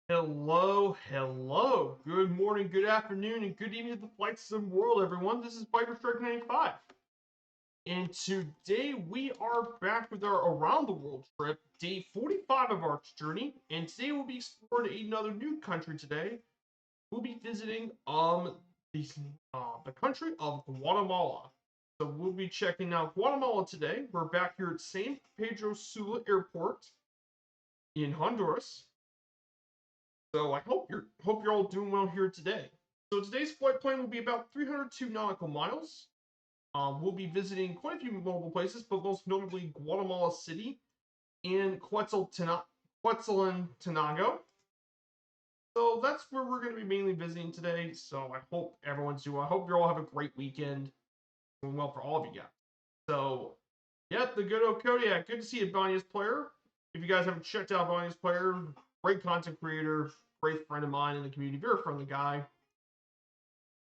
Hello. Good morning, good afternoon, and good evening to the flight sim world, everyone. This is Viperstrike 95. And today we are back with our around the world trip, day 45 of our journey. And today we'll be exploring another new country today. We'll be visiting the, the country of Guatemala. So we'll be checking out Guatemala today. We're back here at San Pedro Sula Airport in Honduras. So I hope you're all doing well here today. So today's flight plan will be about 302 nautical miles. We'll be visiting quite a few mobile places, but most notably Guatemala City and Quetzaltenango. So that's where we're going to be mainly visiting today. So I hope everyone's doing well. I hope you all have a great weekend. Doing well for all of you guys. So, yeah, the good old Kodiak. Good to see you, Bonniest Player. If you guys haven't checked out Bonniest Player, great content creator, great friend of mine in the community, very friendly guy.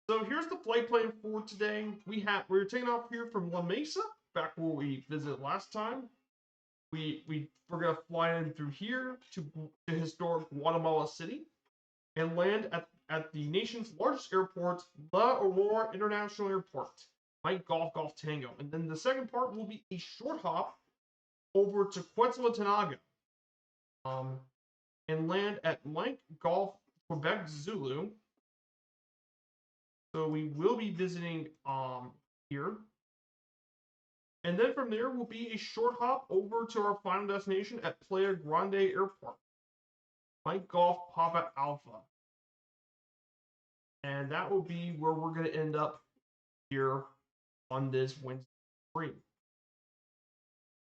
So here's the flight plan for today. We're taking off here from La Mesa, back where we visited last time. We're gonna fly in through here to historic Guatemala City and land at the nation's largest airport, La Aurora International Airport, Mike Golf Tango. And then the second part will be a short hop over to Quetzaltenango, and land at Mike Golf Quebec Zulu. So we will be visiting here. And then from there will be a short hop over to our final destination at Playa Grande Airport, Mike Golf Papa Alpha. And that will be where we're going to end up here on this Wednesday stream.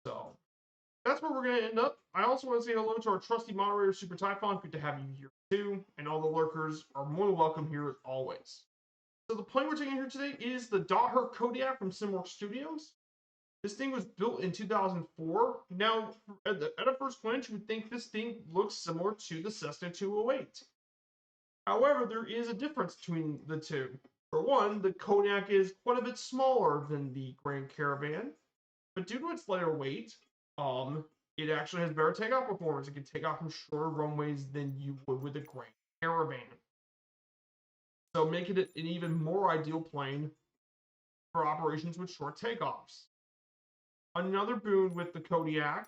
So that's where we're going to end up. I also want to say hello to our trusty moderator, Super Typhon. Good to have you here too. And all the lurkers are more than welcome here as always. So the plane we're taking here today is the Daher Kodiak from Simworks Studios. This thing was built in 2004. Now, at a first glance, you would think this thing looks similar to the Cessna 208. However, there is a difference between the two. For one, the Kodiak is quite a bit smaller than the Grand Caravan, but due to its lighter weight, it actually has better takeoff performance. It can take off from shorter runways than you would with the Grand Caravan. So making it an even more ideal plane for operations with short takeoffs. Another boon with the Kodiak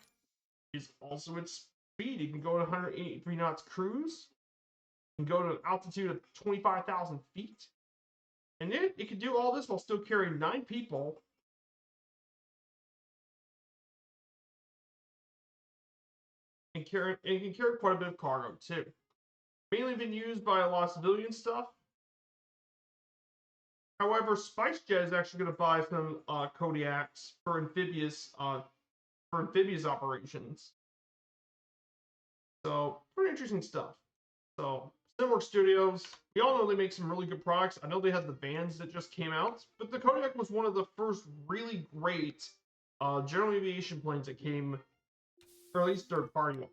is also its speed. It can go to 183 knots cruise, and go to an altitude of 25,000 feet. And it can do all this while still carrying 9 people. And it can carry quite a bit of cargo too. Mainly been used by a lot of civilian stuff. However, SpiceJet is actually going to buy some Kodiaks for amphibious operations. So pretty interesting stuff. So Simworks Studios, we all know they make some really good products. I know they have the bands that just came out, but the Kodiak was one of the first really great general aviation planes that came, or at least third party.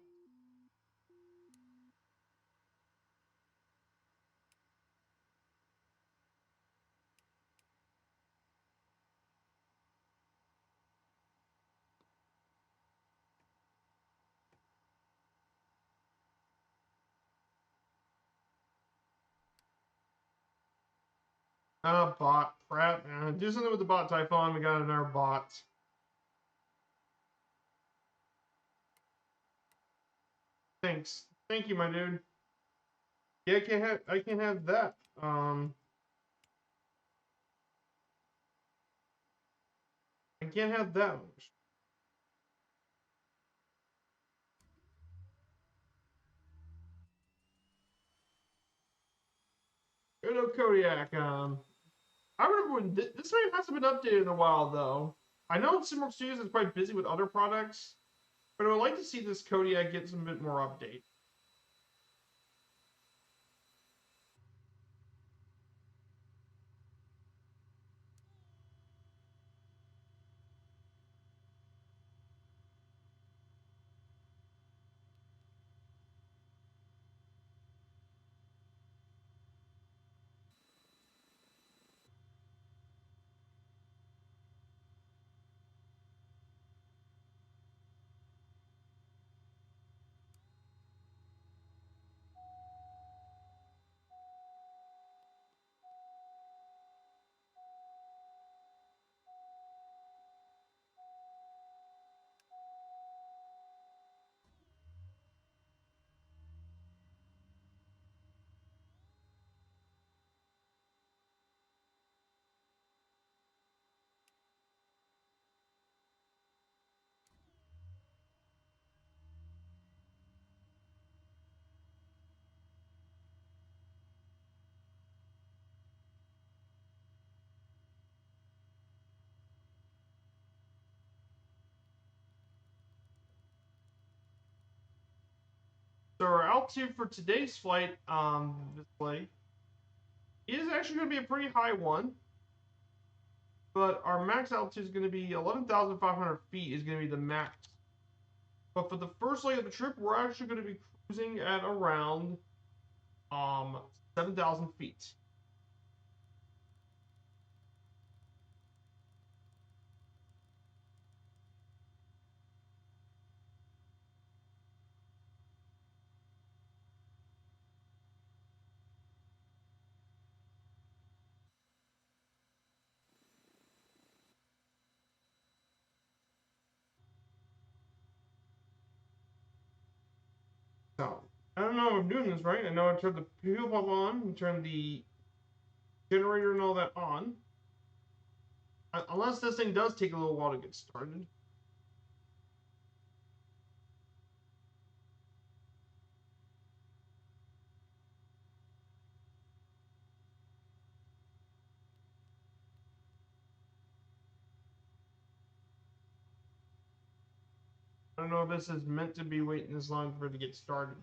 Bot crap. Do something with the bot, Typhon. We got another bot. Thanks. Thank you, my dude. Yeah, I can't have that. I can't have that. Good old Kodiak. I remember when this one hasn't been updated in a while though. I know Simworks Studios is quite busy with other products, but I would like to see this Kodiak get some bit more update. So our altitude for today's flight display is actually going to be a pretty high one, but our max altitude is going to be 11,500 feet is going to be the max. But for the first leg of the trip, we're actually going to be cruising at around 7,000 feet. So, I don't know if I'm doing this right. I know I turned the fuel pump on and turned the generator and all that on. Unless this thing does take a little while to get started. I don't know if this is meant to be waiting this long for it to get started.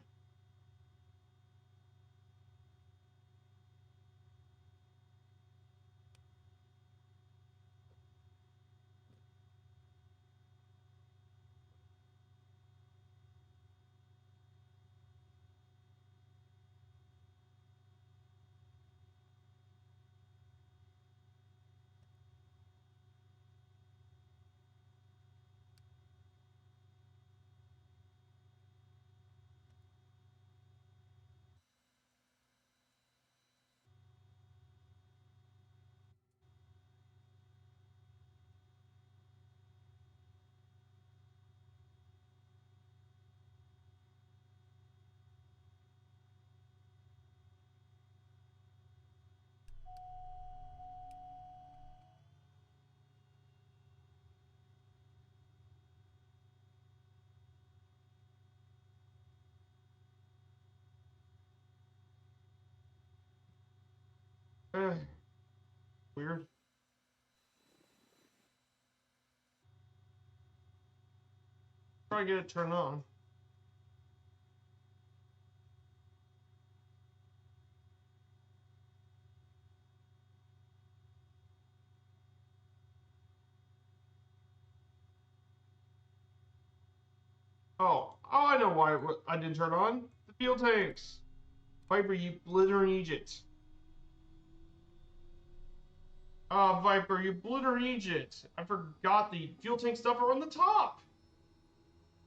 Weird. Try to get it turned on. Oh, I know why I didn't turn on. The fuel tanks. Viper, you blithering Egypt. Viper, you blithering Egypt. I forgot the fuel tank stuff are on the top.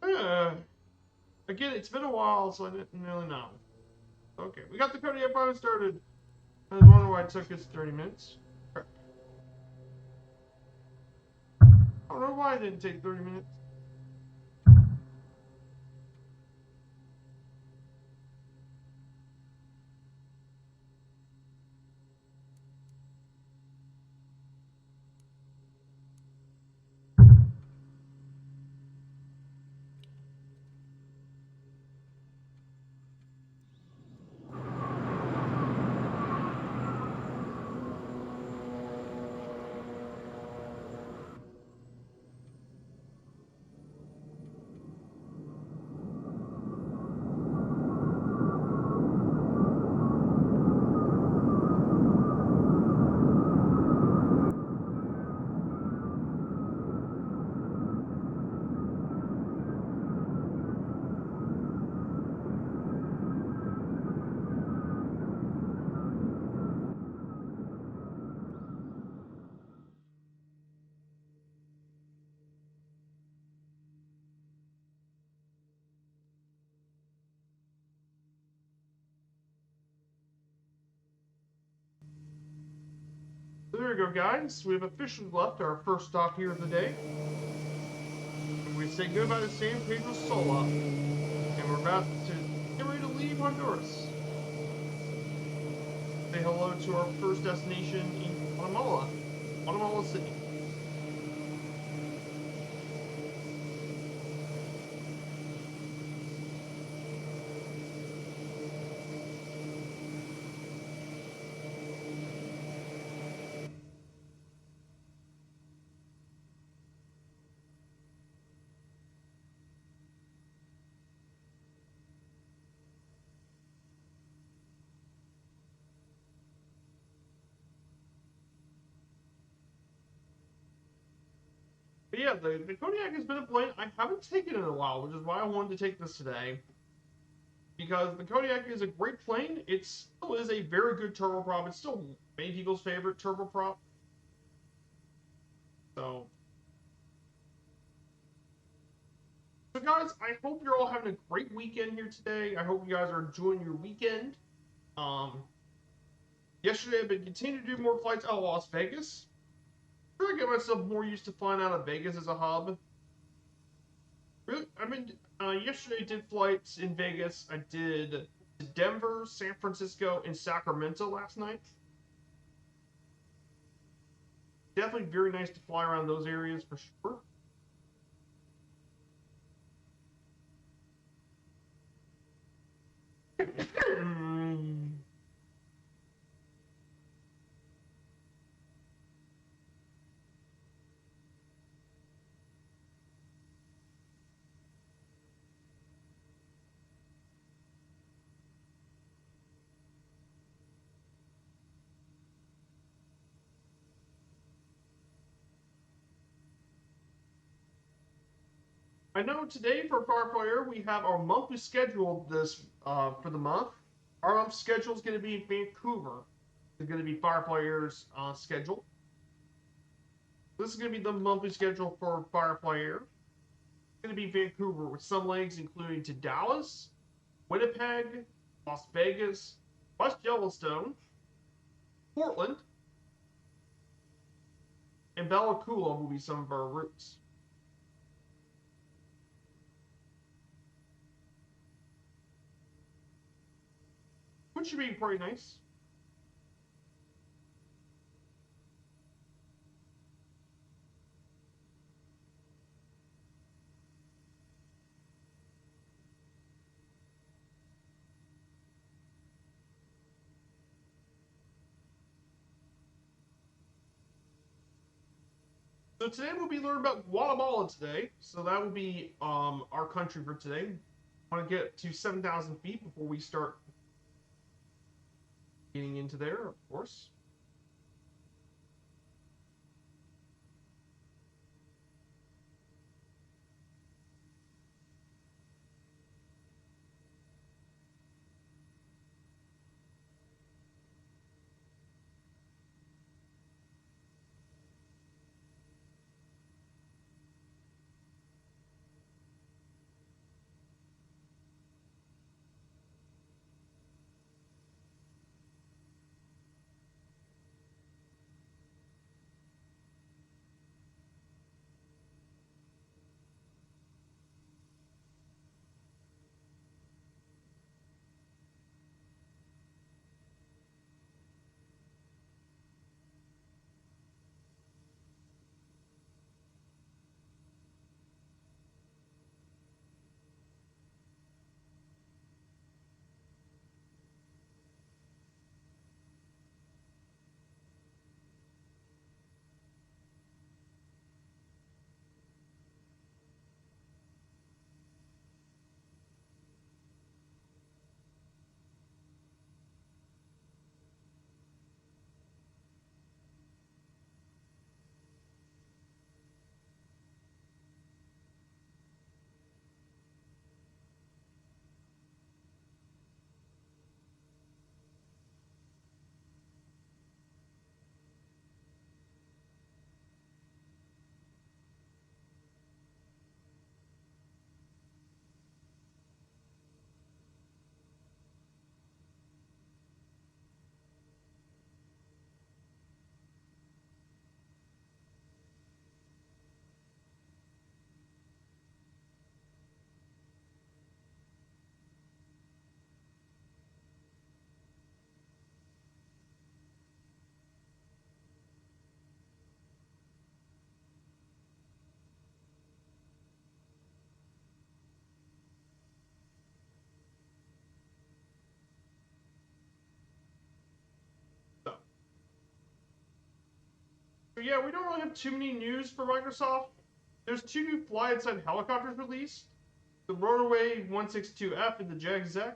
Again, it's been a while, so I didn't really know. Okay, we got the Kodiak fire started. I was wondering why it took us 30 minutes. I don't know why it didn't take 30 minutes. So there we go, guys. We've officially left our first stop here of the day. And we say goodbye to San Pedro Sula. And we're about to get ready to leave Honduras. Say hello to our first destination in Guatemala City. yeah, the Kodiak has been a plane I haven't taken in a while, which is why I wanted to take this today. Because the Kodiak is a great plane. It still is a very good turboprop. It's still many people's favorite turboprop. So guys, I hope you're all having a great weekend here today. I hope you guys are enjoying your weekend. Um, Yesterday I've been continuing to do more flights out of Las Vegas. I'm trying to get myself more used to flying out of Vegas as a hub. Really, I mean, yesterday I did flights in Vegas. I did Denver, San Francisco, and Sacramento last night. Definitely very nice to fly around those areas for sure. I know today for Firefly we have our monthly schedule this for the month. Our month schedule is going to be in Vancouver. It's going to be Firefly Air's schedule. This is going to be the monthly schedule for Firefly Air. It's going to be Vancouver with some legs including to Dallas, Winnipeg, Las Vegas, West Yellowstone, Portland, and Bella Coola will be some of our routes. Which should be pretty nice. So today we'll be learning about Guatemala today. So that will be our country for today. I want to get to 7,000 feet before we start getting into there, of course. So yeah, we don't really have too many news for Microsoft. There's two new fly-inside helicopters released. The Rotorway 162F and the JAG-ZEC.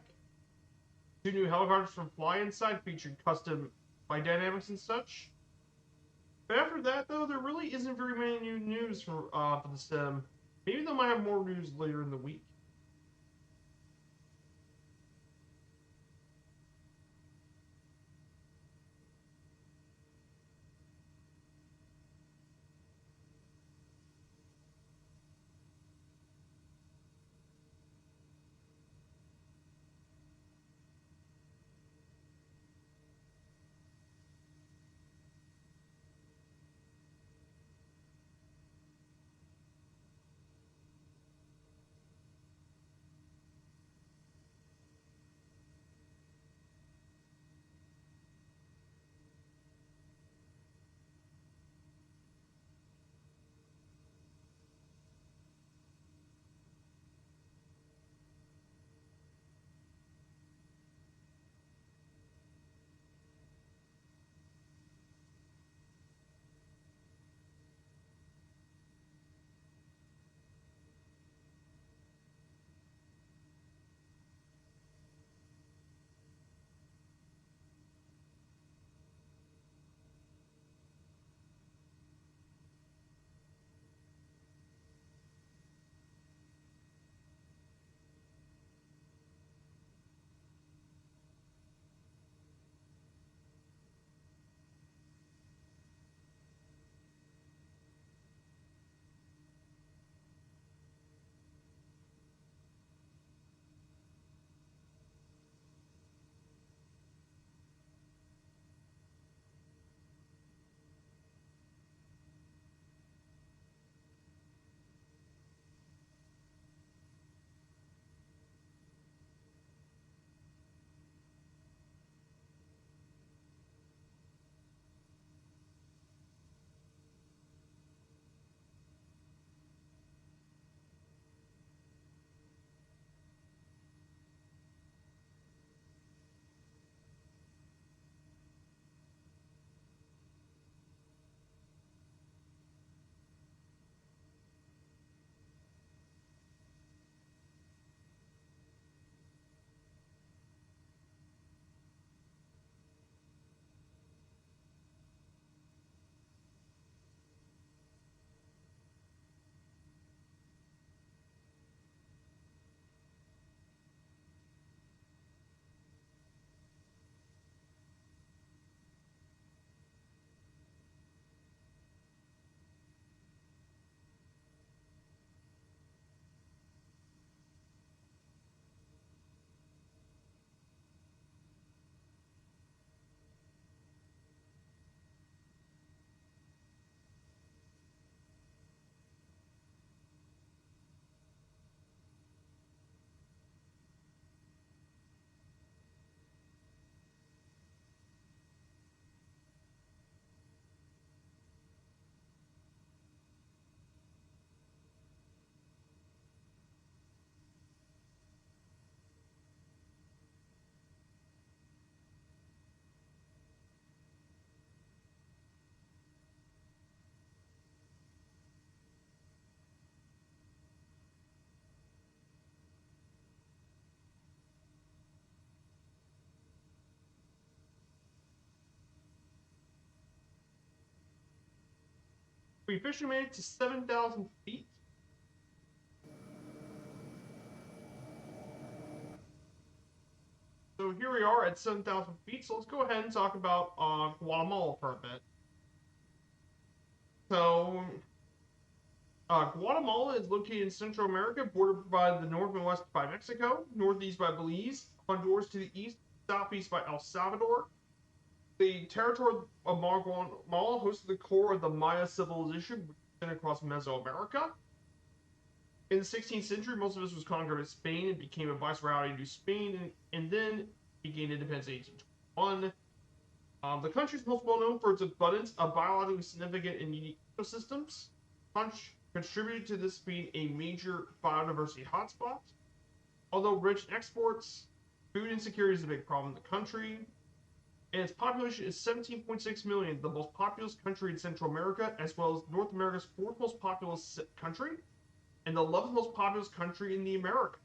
Two new helicopters from Fly Inside featuring custom flight dynamics and such. But after that, though, there really isn't very many new news for the Sim. Maybe they might have more news later in the week. We officially made it to 7,000 feet. So here we are at 7,000 feet. So let's go ahead and talk about Guatemala for a bit. So Guatemala is located in Central America, bordered by the north and west by Mexico, northeast by Belize, Honduras to the east, southeast by El Salvador. The territory of Guatemala hosted the core of the Maya civilization, which extended across Mesoamerica. In the 16th century, most of this was conquered by Spain and became a viceroyalty to Spain, and then gained independence in 1821. The country is most well known for its abundance of biologically significant and unique ecosystems, which contributed to this being a major biodiversity hotspot. Although rich in exports, food insecurity is a big problem in the country, and its population is 17.6 million, the most populous country in Central America, as well as North America's fourth most populous country, and the 11th most populous country in the Americas.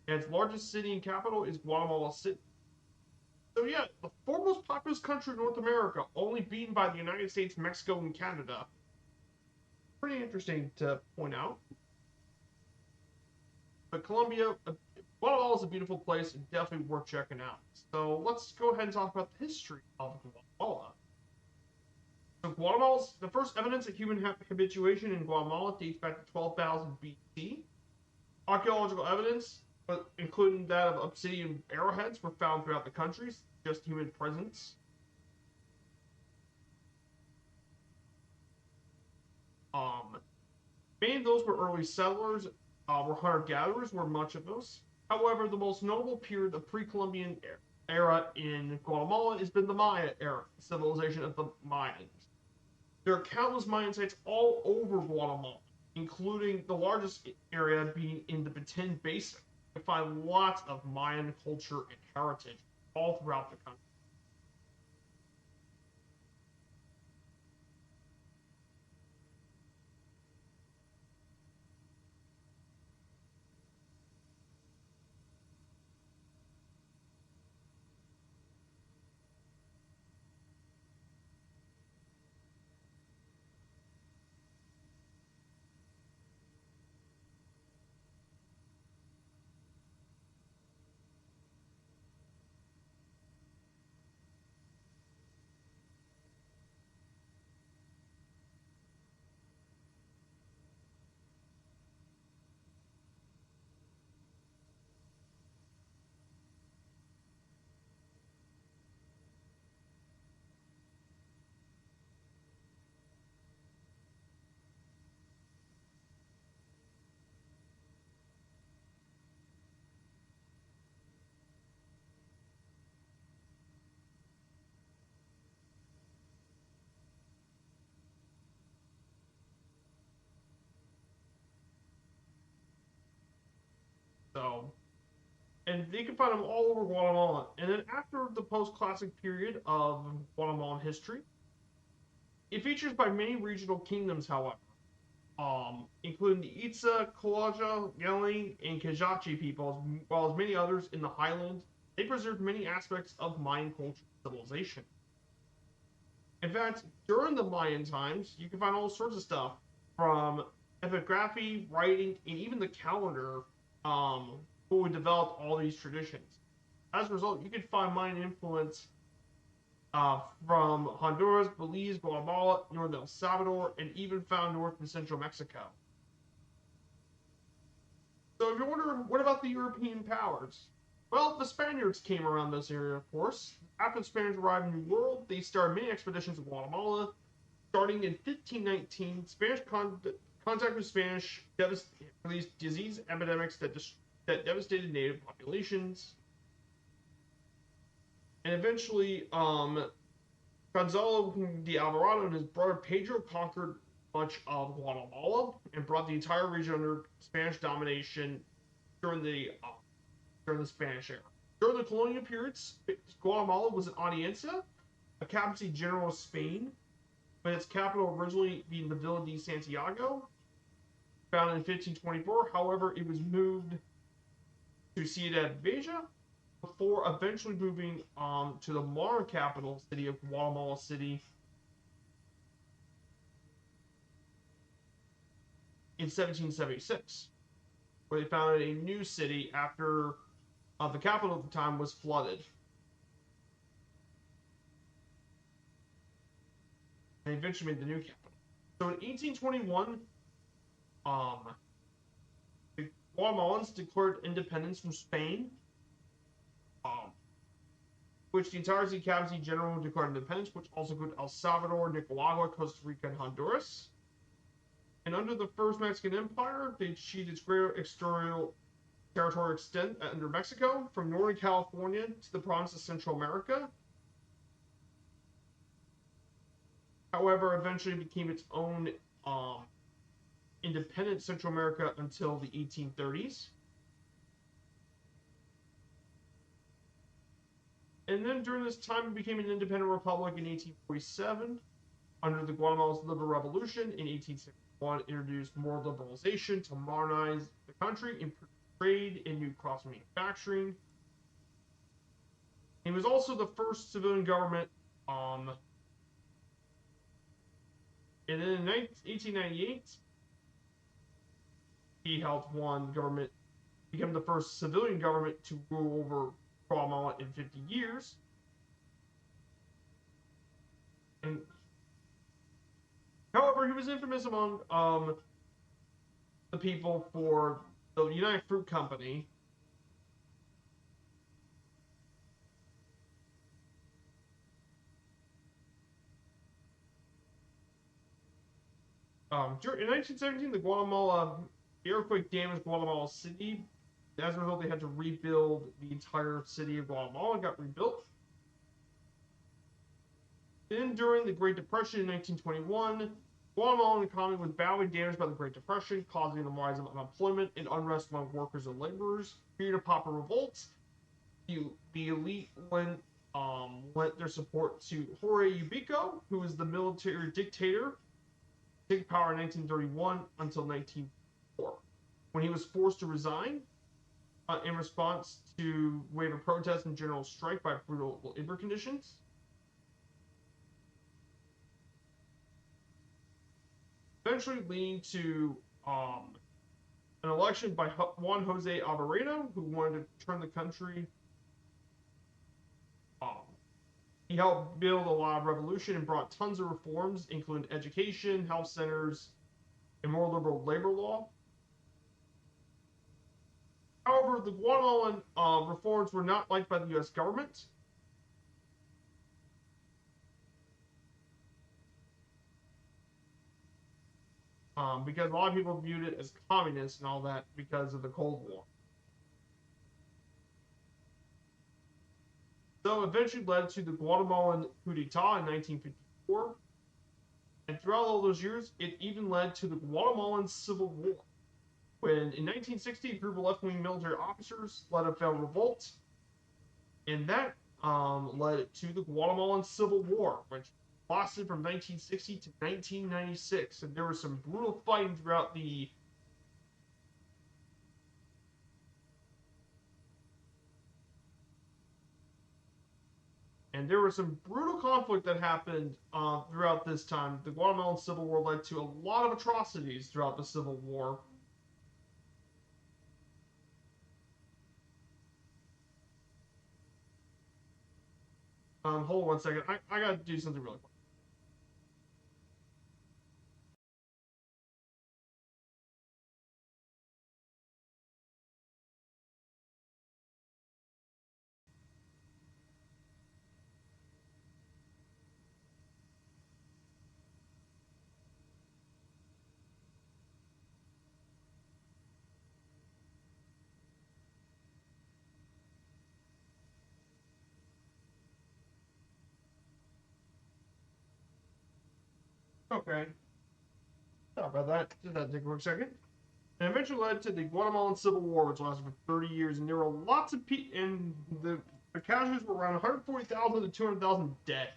And its largest city and capital is Guatemala City. So yeah, the foremost populous country in North America, only beaten by the United States, Mexico, and Canada. Pretty interesting to point out. But Colombia, Guatemala is a beautiful place and definitely worth checking out. So let's go ahead and talk about the history of Guatemala. So Guatemala's the first evidence of human habituation in Guatemala dates back to 12,000 BC. Archaeological evidence, including that of obsidian arrowheads, were found throughout the country, just human presence. Um, Many of those were early settlers, were hunter-gatherers, were much of those. However, the most notable period of pre-Columbian era in Guatemala has been the Maya era, the civilization of the Mayans. There are countless Mayan sites all over Guatemala, including the largest area being in the Petén Basin. You can find lots of Mayan culture and heritage all throughout the country. So, and you can find them all over Guatemala. And then after the post-classic period of Guatemalan history, it features by many regional kingdoms, however, including the Itza, Kalaja, Yeli, and Kajachi peoples, as well as many others in the highlands. They preserved many aspects of Mayan culture and civilization. In fact, during the Mayan times, you can find all sorts of stuff from epigraphy, writing, and even the calendar, who developed all these traditions. As a result, you can find Mayan influence from Honduras, Belize, Guatemala, northern El Salvador, and even found north and central Mexico. So if you're wondering, what about the European powers? Well, the Spaniards came around this area, of course. After the Spaniards arrived in the New World, they started many expeditions in Guatemala. Starting in 1519, Spanish contact with Spanish released disease epidemics that devastated native populations. And eventually, Gonzalo de Alvarado and his brother Pedro conquered much of Guatemala and brought the entire region under Spanish domination during the Spanish era. During the colonial periods, Guatemala was an audiencia, a captaincy general of Spain, with its capital originally being the Villa de Santiago, founded in 1524. However, it was moved to Ciudad Vieja before eventually moving to the modern capital city of Guatemala City in 1776, where they founded a new city after the capital at the time was flooded. And eventually made the new capital. So in 1821, the Guatemalans declared independence from Spain, which the entire captaincy general declared independence, which also included El Salvador, Nicaragua, Costa Rica, and Honduras. And under the First Mexican Empire, they achieved its greater exterior territory extent under Mexico, from northern California to the province of Central America. However, eventually became its own independent Central America until the 1830s. And then during this time, it became an independent republic in 1847 under the Guatemala's Liberal Revolution. In 1861, introduced more liberalization to modernize the country, improve trade, and new cross manufacturing. He was also the first civilian government. And then in 1898, he helped one government become the first civilian government to rule over Guatemala in 50 years. And however, he was infamous among the people for the United Fruit Company. In 1917, the earthquake damaged Guatemala City. As a result, they had to rebuild the entire city of Guatemala. Got rebuilt. Then, during the Great Depression in 1921, Guatemalan economy was badly damaged by the Great Depression, causing the rise of unemployment and unrest among workers and laborers. Period of popular revolts. The elite lent their support to Jorge Ubico, who was the military dictator, took power in 1931 until 1944, when he was forced to resign in response to wave of protest and general strike by brutal labor conditions. Eventually leading to an election by Juan Jose Alvarado, who wanted to turn the country. He helped build a lot of revolution and brought tons of reforms, including education, health centers, and more liberal labor law. However, the Guatemalan reforms were not liked by the U.S. government. Because a lot of people viewed it as communist and all that because of the Cold War. So eventually led to the Guatemalan coup d'etat in 1954. And throughout all those years, it even led to the Guatemalan Civil War, when in 1960, a group of left-wing military officers led a failed revolt, and that led to the Guatemalan Civil War, which lasted from 1960 to 1996, and there was some brutal fighting throughout the conflict that happened throughout this time. The Guatemalan Civil War led to a lot of atrocities throughout the Civil War. Hold on one second. I gotta do something really quick. Okay. Sorry about that. Just had to take a quick second. And eventually led to the Guatemalan Civil War, which lasted for 30 years, and there were lots of people, and the casualties were around 140,000 to 200,000 dead.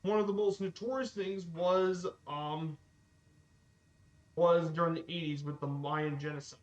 One of the most notorious things was during the 80s with the Mayan genocide.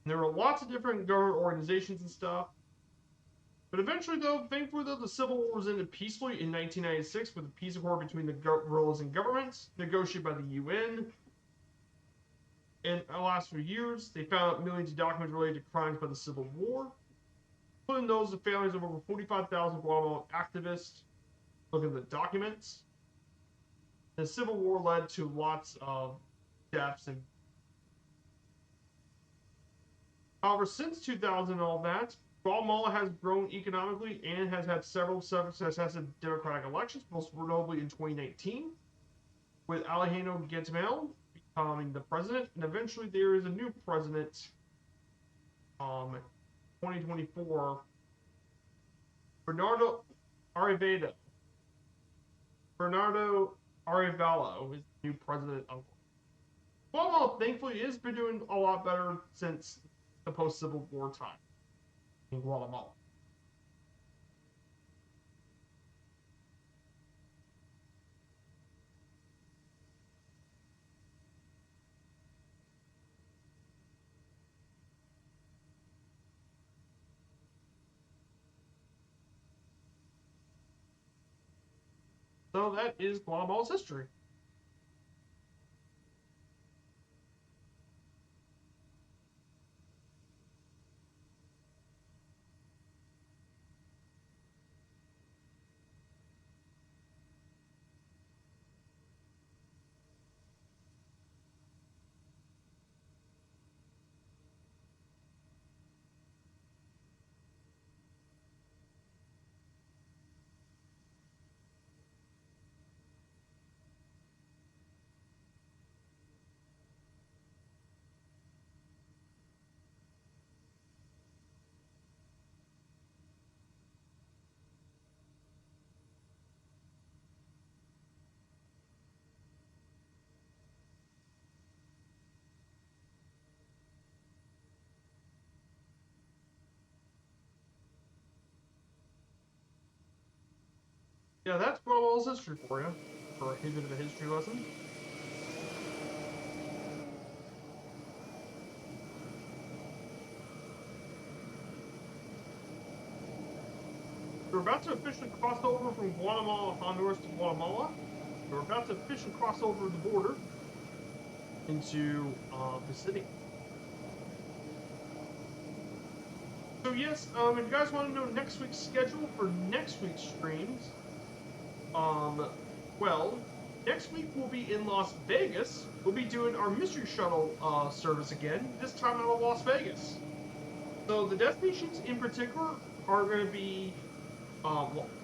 And there were lots of different government organizations and stuff. But eventually, though, thankfully, though, the Civil War was ended peacefully in 1996 with a peace accord between the guerrillas and governments, negotiated by the UN. In the last few years, they found out millions of documents related to crimes by the Civil War, including those of families of over 45,000 Guatemalan activists. Look at the documents. The Civil War led to lots of deaths and. However, since 2000 and all that, Guatemala has grown economically and has had several successive democratic elections, most notably in 2019, with Alejandro Guatemala becoming the president, and eventually there is a new president, 2024, Bernardo Arribeda. Bernardo Arevalo is the new president of Guatemala. Thankfully, has been doing a lot better since the post-Civil War time in Guatemala. So that is Guatemala's history. Yeah, that's Guatemala's history for you, for a bit of a history lesson. We're about to officially cross over from Guatemala, Honduras to Guatemala. We're about to officially cross over the border into the city. So yes, if you guys want to know next week's schedule for next week's streams, well, next week we'll be in Las Vegas. We'll be doing our mystery shuttle service again, this time out of Las Vegas. So the destinations in particular are going to be,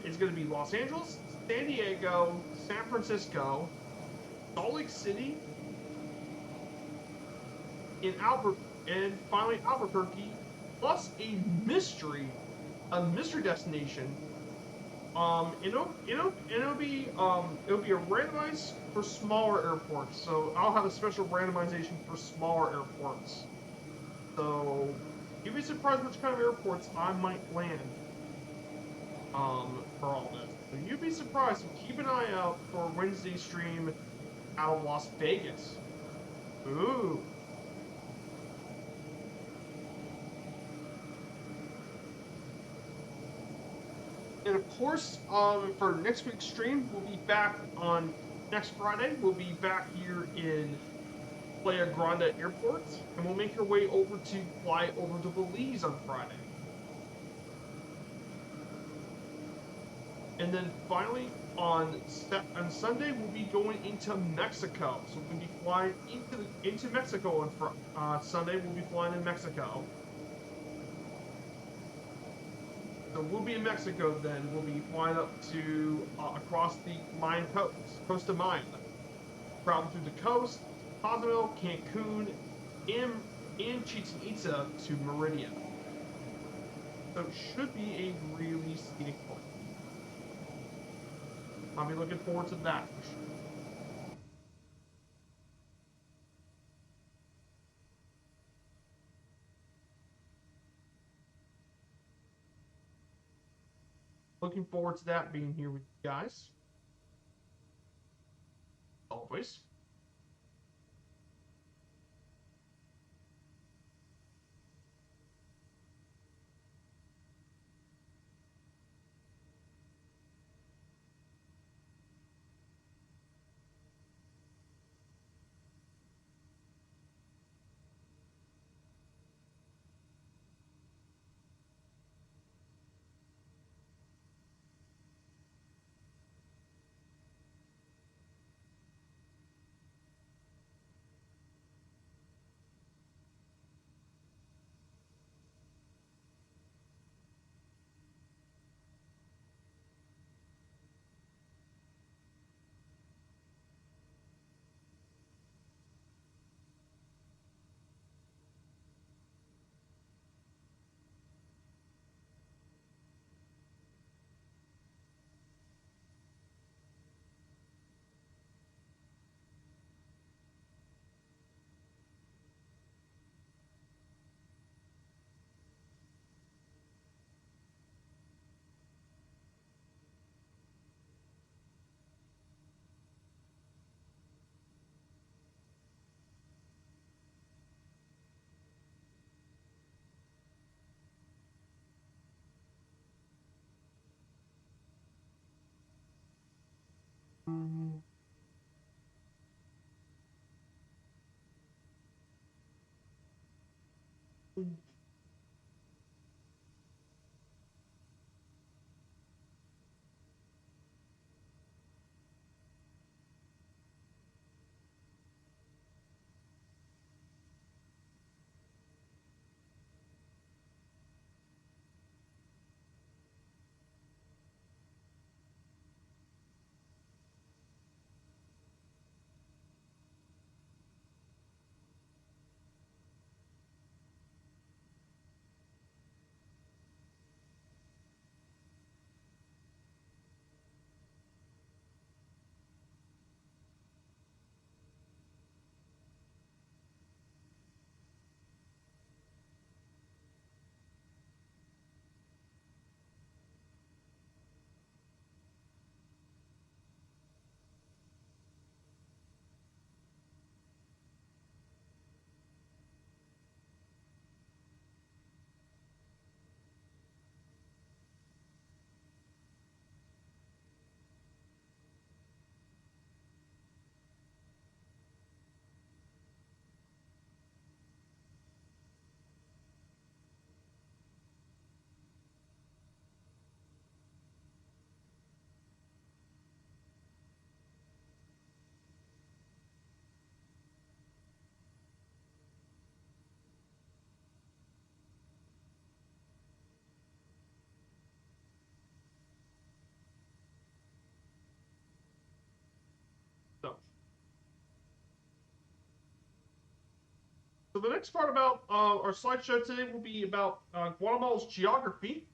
it's going to be Los Angeles, San Diego, San Francisco, Salt Lake City, and finally Albuquerque, plus a mystery destination. It'll be a randomized for smaller airports. So I'll have a special randomization for smaller airports. So you'd be surprised which kind of airports I might land for all this. So you'd be surprised. So keep an eye out for Wednesday stream out of Las Vegas. Ooh. And of course, for next week's stream, we'll be back on next Friday. We'll be back here in Playa Grande Airport, and we'll make our way over to fly over to Belize on Friday. And then finally, on Sunday, we'll be going into Mexico. So we'll be flying into Mexico on Sunday. We'll be flying in Mexico. So we'll be in Mexico then. We'll be flying up to across the Mayan coast of Mayan. Travel through the coast, Cozumel, Cancun, and Chichen Itza to Meridia. So it should be a really scenic place. I'll be looking forward to that for sure. Looking forward to that being here with you guys. Always. So, so the next part about our slideshow today will be about Guatemala's geography.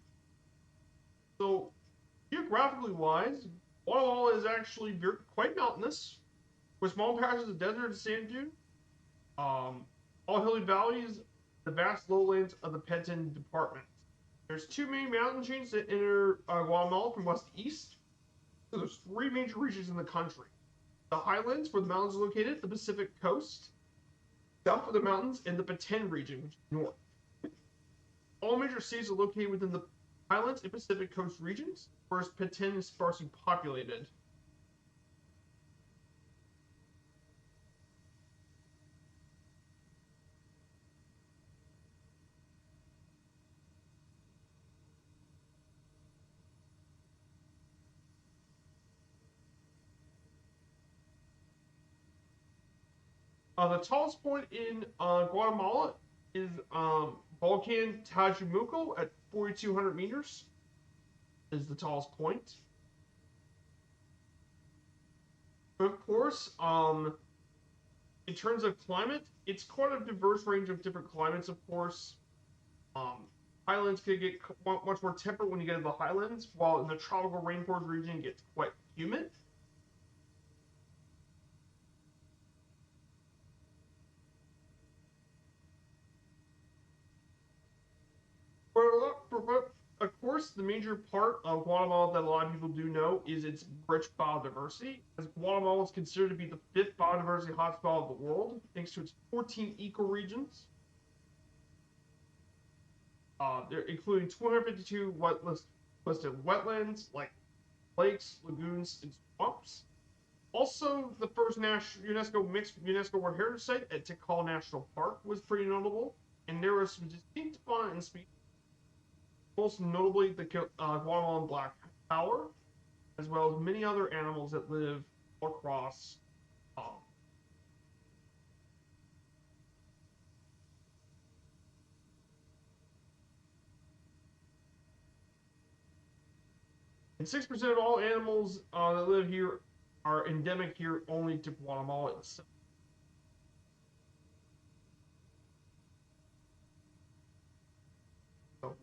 So, geographically wise, Guatemala is actually quite mountainous, with small patches of desert and sand dune. All hilly valleys, the vast lowlands of the Petén department. There's two main mountain chains that enter Guatemala from west to east. So there's three major regions in the country. The highlands, where the mountains are located, the Pacific coast, south of the mountains, and the Petén region, which is north. All major cities are located within the highlands and Pacific coast regions, whereas Petén is sparsely populated. The tallest point in Guatemala is Volcan Tajumuco at 4,200 meters. Is the tallest point. But of course, in terms of climate, it's quite a diverse range of different climates. Of course, highlands can get much more temperate when you get to the highlands, while in the tropical rainforest region it gets quite humid. Of course, the major part of Guatemala that a lot of people do know is its rich biodiversity, as Guatemala is considered to be the fifth biodiversity hotspot of the world, thanks to its 14 ecoregions, including 252 listed wetlands like lakes, lagoons, and swamps. Also, the first UNESCO World Heritage Site at Tikal National Park was pretty notable, and there were some distinct fauna and species, most notably the Guatemalan black owl, as well as many other animals that live across. And 6% of all animals that live here are endemic here only to Guatemala itself. So,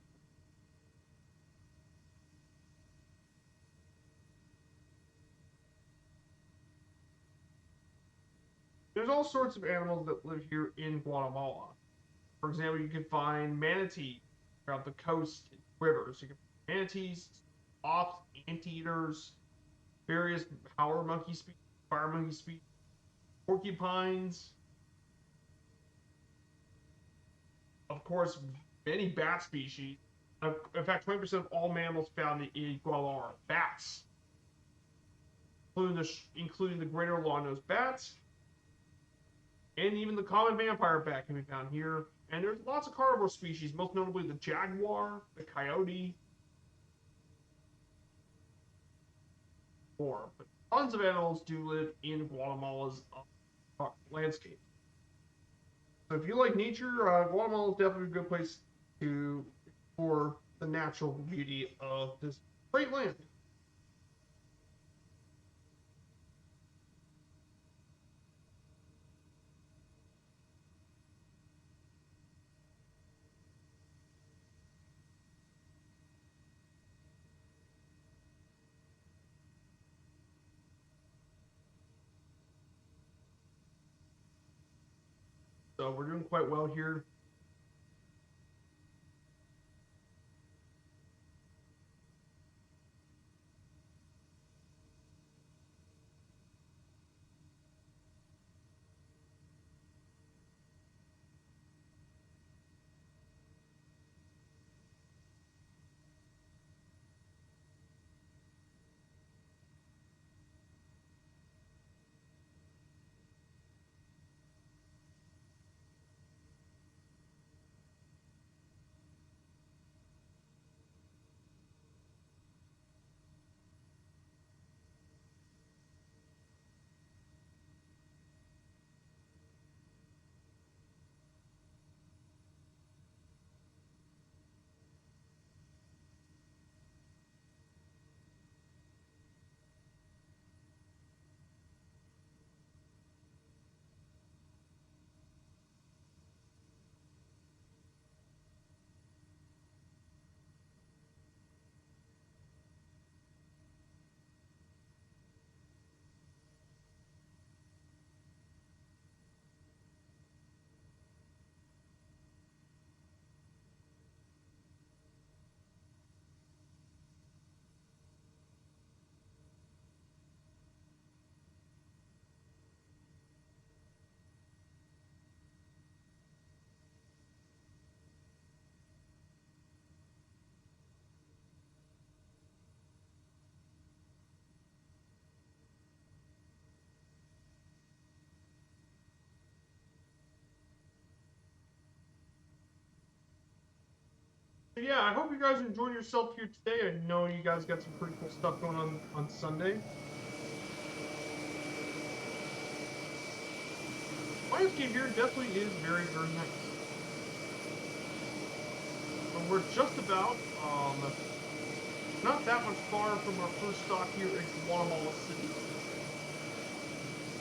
there's all sorts of animals that live here in Guatemala. For example, you can find manatees throughout the coast and rivers. You can find manatees, sloths, anteaters, various howler monkey species, fire monkey species, porcupines. Of course, many bat species. In fact, 20% of all mammals found in Guatemala are bats, including the greater long-nosed bats, and even the common vampire bat can be found here. And there's lots of carnivore species, most notably the jaguar, the coyote, more. But tons of animals do live in Guatemala's landscape. So if you like nature, Guatemala is definitely a good place to explore the natural beauty of this great land. So we're doing quite well here. So yeah, I hope you guys enjoyed yourself here today. I know you guys got some pretty cool stuff going on Sunday. Landscape here definitely is very, very nice. But we're just about not that much far from our first stop here in Guatemala City.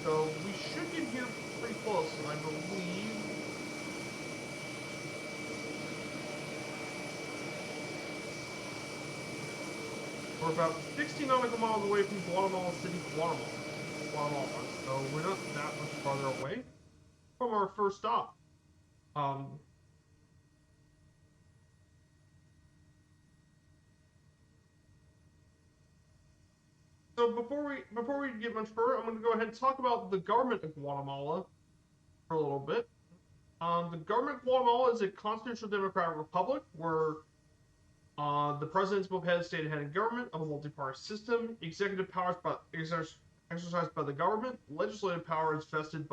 So we should get here pretty close, and I believe we're about 60 nautical miles away from Guatemala City, Guatemala. So we're not that much farther away from our first stop. So before we get much further, I'm going to go ahead and talk about the government of Guatemala for a little bit. The government of Guatemala is a constitutional democratic republic where the president's both head of state and head of government of a multi-party system. Executive powers exercised by the government. Legislative power is vested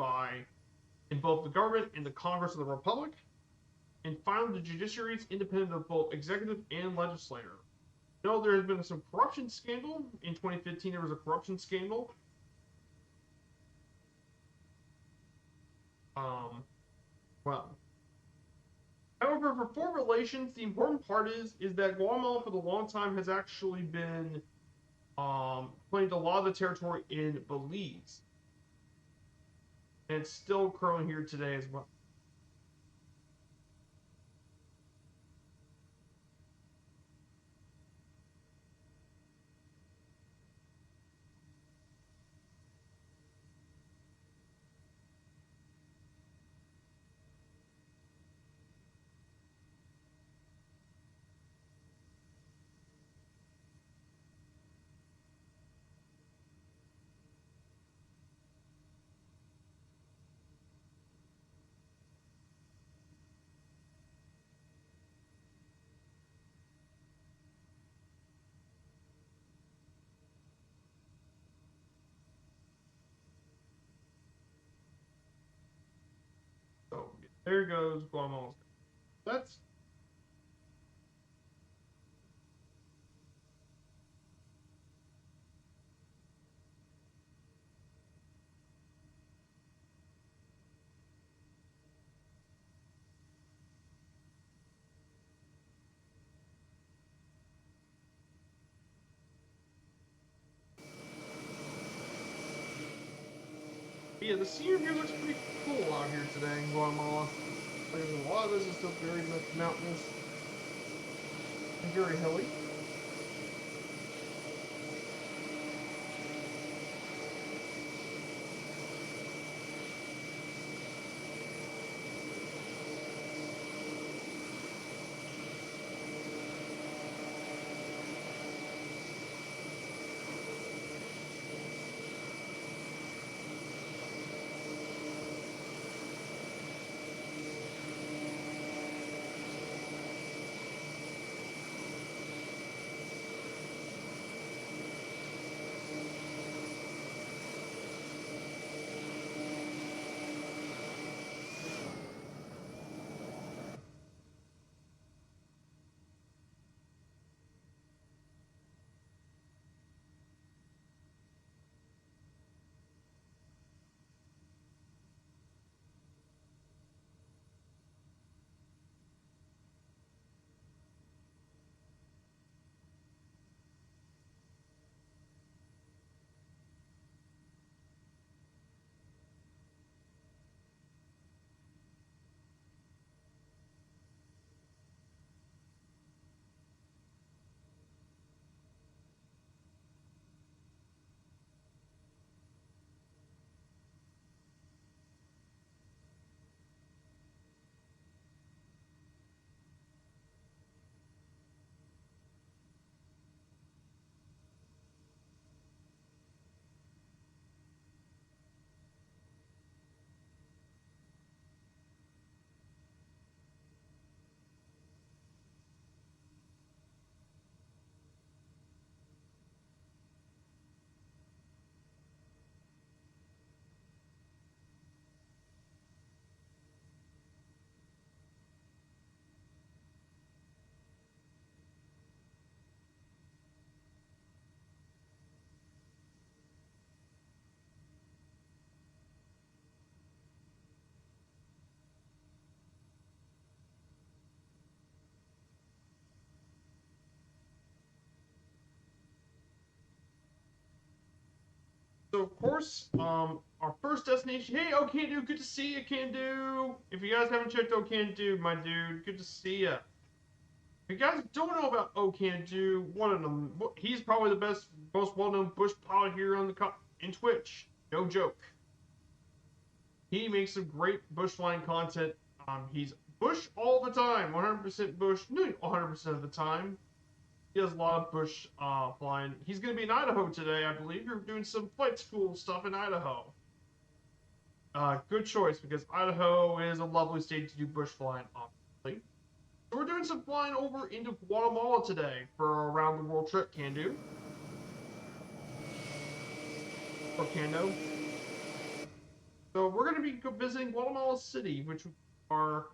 in both the government and the Congress of the Republic. And finally, the judiciary is independent of both executive and legislature. No, there has been some corruption scandal. In 2015, there was a corruption scandal. Well, however, for foreign relations, the important part is that Guatemala for the long time has actually been claimed a lot of the territory in Belize, and it's still currently here today as well. So there goes Guatemala. That's yeah. The scenery looks pretty cool out here today in Guatemala. A lot of this is still very much mountainous and very hilly. So of course, our first destination. Hey, Okandu, good to see you, Kandu. If you guys haven't checked Okandu, my dude, good to see you. If you guys don't know about Okandu, one of them, he's probably the best, most well-known bush pilot here on the in Twitch. No joke. He makes some great bush flying content. He's bush all the time, 100% bush, no, 100% of the time. He does a lot of bush flying. He's going to be in Idaho today, I believe. You're doing some flight school stuff in Idaho. Good choice, because Idaho is a lovely state to do bush flying, obviously. So we're doing some flying over into Guatemala today for a around the world trip, can do. Or Cando. So we're going to be visiting Guatemala City, which are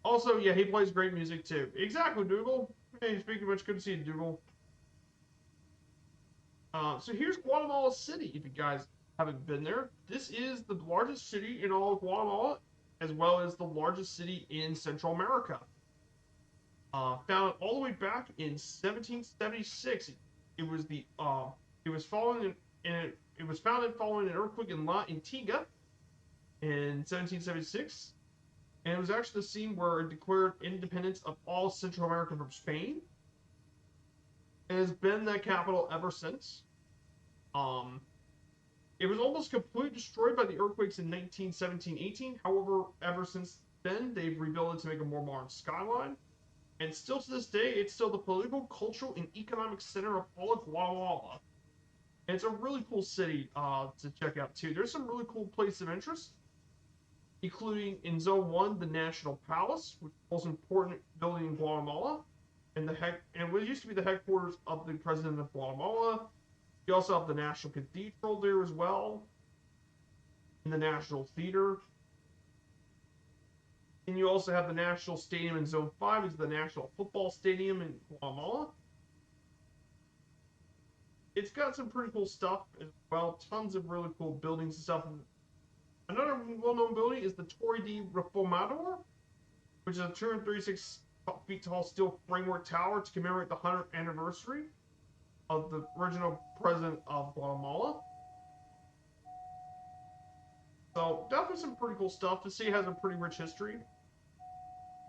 also, yeah, he plays great music too. Exactly, Dougal. Hey, speaking of which, good to see you, Dougal. So here's Guatemala City, if you guys haven't been there. This is the largest city in all of Guatemala, as well as the largest city in Central America. Founded all the way back in 1776. It was the it was following it was founded following an earthquake in La Antigua in 1776, and it was actually the scene where it declared independence of all Central America from Spain. It has been the capital ever since. Um, it was almost completely destroyed by the earthquakes in 1917-18. However, ever since then, they've rebuilt it to make a more modern skyline. And still to this day, it's still the political, cultural, and economic center of all of Guatemala. And it's a really cool city to check out, too. There's some really cool places of interest, including in Zone 1, the National Palace, which is the most important building in Guatemala, and what used to be the headquarters of the president of Guatemala. You also have the National Cathedral there as well, and the National Theater. And you also have the National Stadium in Zone 5, which is the National Football Stadium in Guatemala. It's got some pretty cool stuff as well. Tons of really cool buildings and stuff. Another well-known building is the Torre de Reformador, which is a 236 feet tall steel framework tower to commemorate the 100th anniversary of the original president of Guatemala. So definitely some pretty cool stuff. The city has a pretty rich history.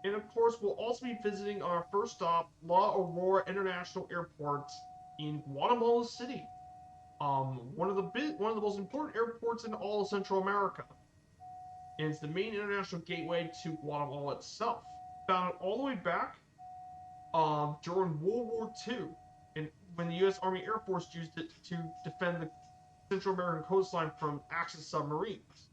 And of course, we'll also be visiting our first stop, La Aurora International Airport in Guatemala City. One of the most important airports in all of Central America. And it's the main international gateway to Guatemala itself. Founded all the way back during World War II, and when the U.S. Army Air Force used it to defend the Central American coastline from Axis submarines.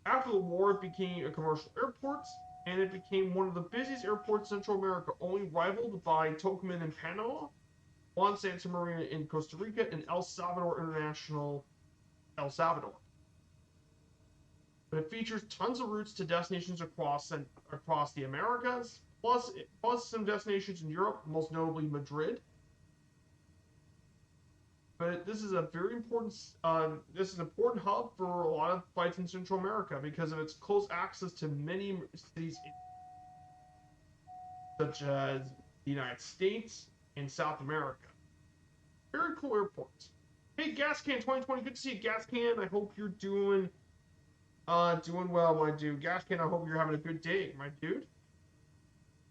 After the war, it became a commercial airport, and it became one of the busiest airports in Central America, only rivaled by Tocumen in Panama, Juan Santa Maria in Costa Rica, and El Salvador International, El Salvador. But it features tons of routes to destinations across the Americas, plus some destinations in Europe, most notably Madrid. But this is a very important this is an important hub for a lot of flights in Central America because of its close access to many cities such as the United States and South America. Very cool airports. Hey, Gascan 2020, good to see you, Gascan. I hope you're doing well, my dude. Gascan, I hope you're having a good day, my dude.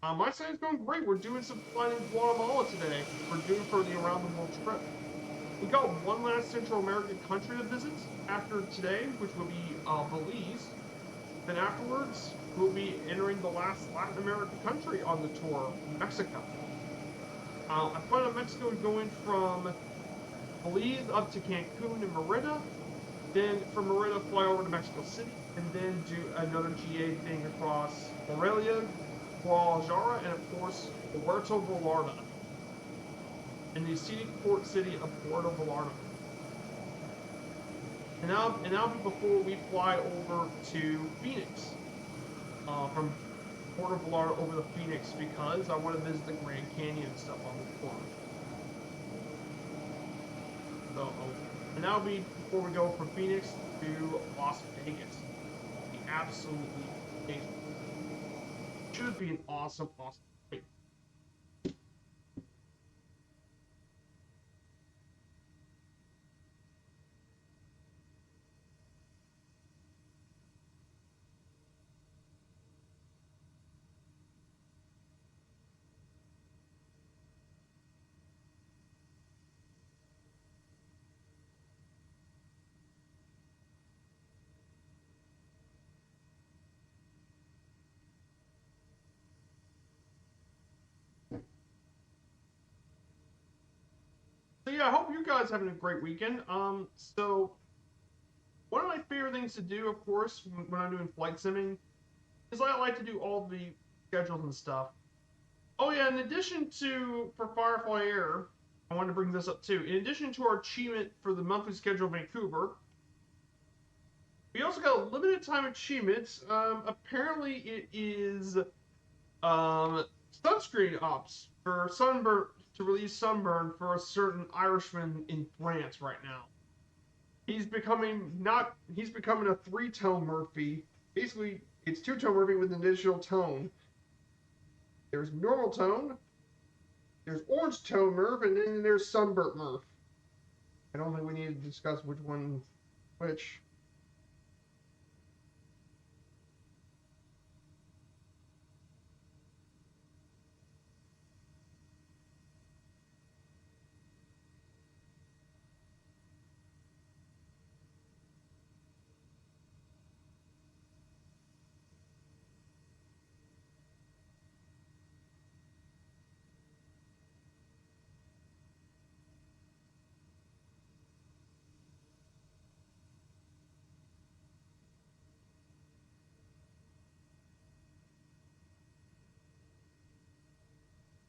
My side's going great. We're doing some flying in Guatemala today. We're doing for the around the world trip. We got one last Central American country to visit after today, which will be Belize. Then afterwards, we'll be entering the last Latin American country on the tour, Mexico. I plan on Mexico going from Belize up to Cancun and Merida. Then from Merida, fly over to Mexico City, and then do another GA thing across Morelia, Guadalajara, and of course, Puerto Vallarta, in the scenic port city of Puerto Vallarta. And that'll be before we fly over to Phoenix, from Puerto Vallarta over to Phoenix, because I want to visit the Grand Canyon and stuff on the tour. So, and that'll be before we go from Phoenix to Las Vegas. It'll be absolutely amazing. Should be an awesome trip. So yeah, I hope you guys are having a great weekend. So one of my favorite things to do, of course, when I'm doing flight simming, is I like to do all the schedules and stuff. Oh yeah, in addition to for Firefly Air, I wanted to bring this up too. In addition to our achievement for the monthly schedule of Vancouver, we also got a limited time achievement. Apparently, it is sunscreen ops for sunburn, to release sunburn for a certain Irishman in France right now. He's becoming a three-tone Murphy. Basically, it's two-tone Murphy with an additional tone. There's normal tone, there's orange tone Murph, and then there's sunburnt Murph. I don't think we need to discuss which one which.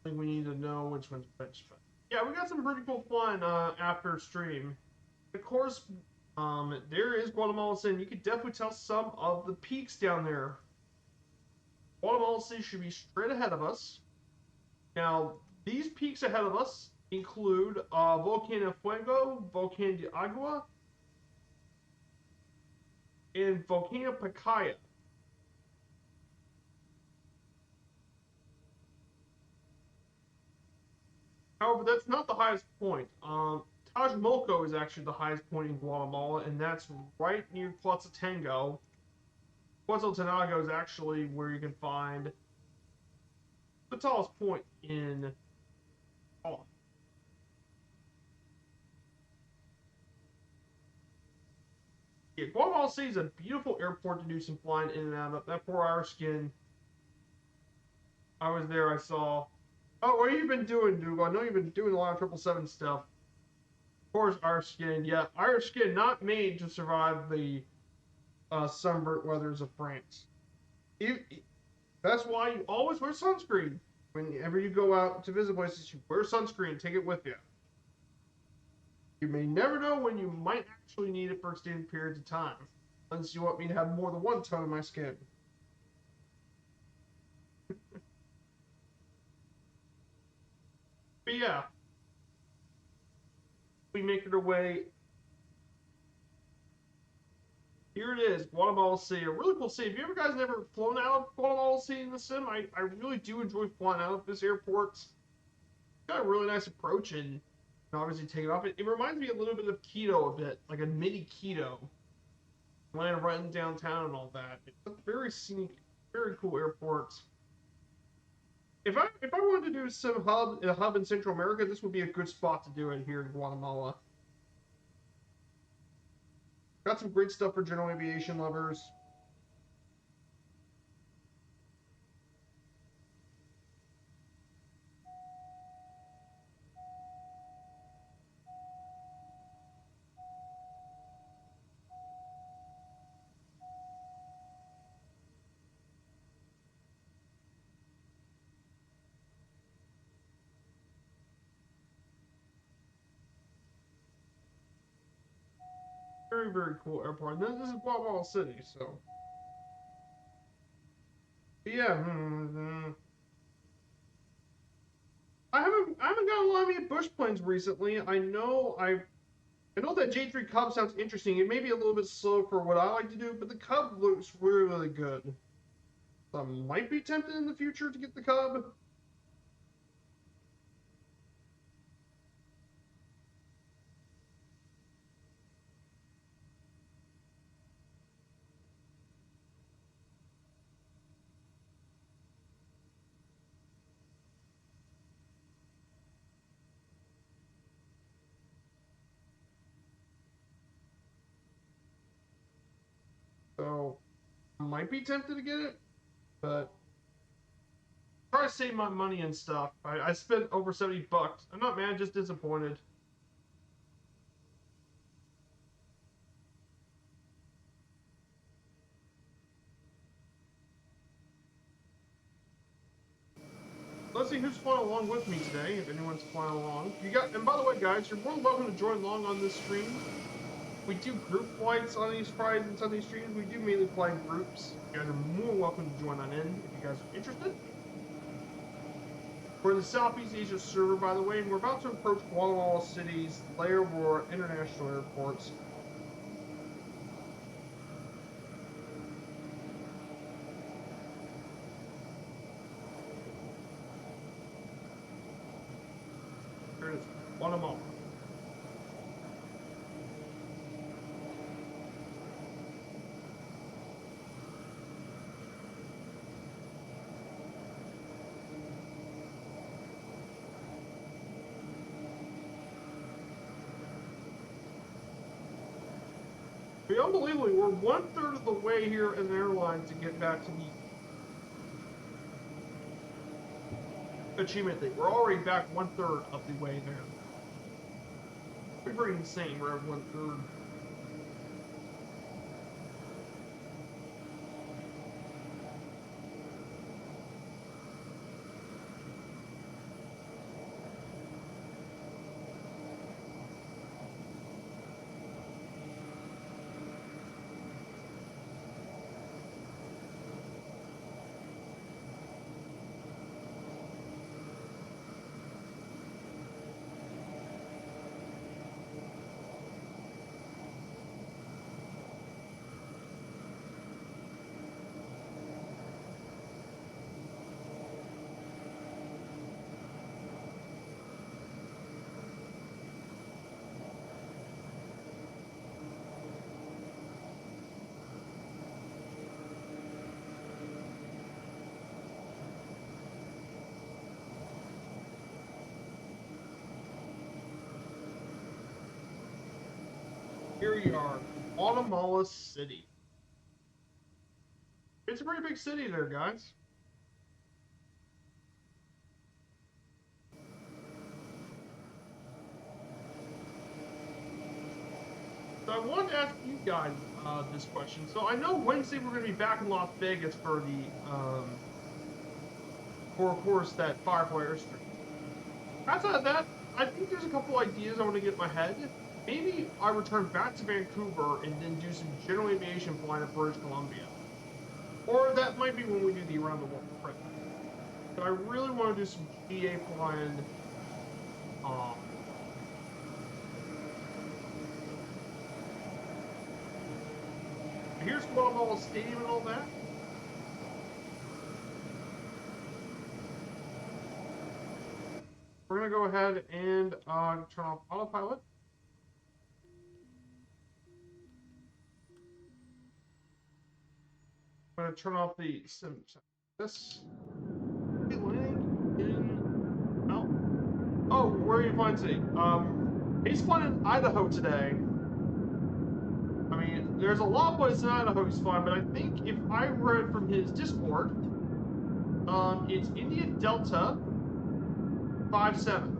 I think we need to know which one's which. But yeah, we got some pretty cool fun after stream. Of course, there is Guatemala City. You could definitely tell some of the peaks down there. Guatemala City should be straight ahead of us. Now, these peaks ahead of us include Volcán de Fuego, Volcán de Agua, and Volcán Pacaya. However, that's not the highest point. Tajumulco is actually the highest point in Guatemala, and that's right near Quetzaltenango. Quetzaltenango is actually where you can find the tallest point in Guatemala. Yeah, Guatemala City is a beautiful airport to do some flying in and out of. That 4-hour skin. I was there, I saw. Oh, what have you been doing, Dougal? I know you've been doing a lot of 777 stuff. Of course, Irish skin. Yeah, Irish skin not made to survive the sunburnt weathers of France. That's why you always wear sunscreen. Whenever you go out to visit places, you wear sunscreen. Take it with you. You may never know when you might actually need it for extended periods of time. Unless you want me to have more than one tone of my skin. But yeah, we make it our way. Here it is, Guatemala City, a really cool city. Have you guys never flown out of Guatemala City in the sim? I really do enjoy flying out of this airport. It's got a really nice approach and obviously take it off. It reminds me a little bit of Quito a bit, like a mini Quito. Land right in downtown and all that. It's a very scenic, very cool airport. If I wanted to do some hub in Central America, this would be a good spot to do it here in Guatemala. Got some great stuff for general aviation lovers. Very, very cool airport. And this is Guatemala City, so. But yeah. I haven't got a lot of any bush planes recently. I know that J3 Cub sounds interesting. It may be a little bit slow for what I like to do, but the Cub looks really, really good. So I might be tempted in the future to get the Cub. So I might be tempted to get it, but try to save my money and stuff. I spent over $70. I'm not mad, just disappointed. Let's see who's flying along with me today, if anyone's flying along. And by the way, guys, you're more than welcome to join along on this stream. We do group flights on these Fridays and Sunday streams. We do mainly fly in groups. You guys are more welcome to join on in if you guys are interested. We're in the Southeast Asia server, by the way, and we're about to approach Guatemala City's layer of our international airports. Here it is, Guatemala. Unbelievably, we're 1/3 of the way here as an airline to get back to the achievement thing. We're already back 1/3 of the way there. We're pretty insane. We're at 1/3. Here we are, Guatemala City. It's a pretty big city there, guys. So I wanted to ask you guys this question. So I know Wednesday we're going to be back in Las Vegas for the, for of course that Firefly Airstream. Outside of that, I think there's a couple ideas I want to get in my head. Maybe I return back to Vancouver and then do some general aviation flying at British Columbia. Or that might be when we do the around the world trip. But I really want to do some GA flying. Um, Here's Guatemala Stadium and all that. We're gonna go ahead and turn off autopilot. I'm gonna turn off the sim. This landing in. Oh, where are you flying today? He's flying in Idaho today. I mean, there's a lot of places in Idaho he's flying, but I think if I read from his Discord, it's India Delta 57.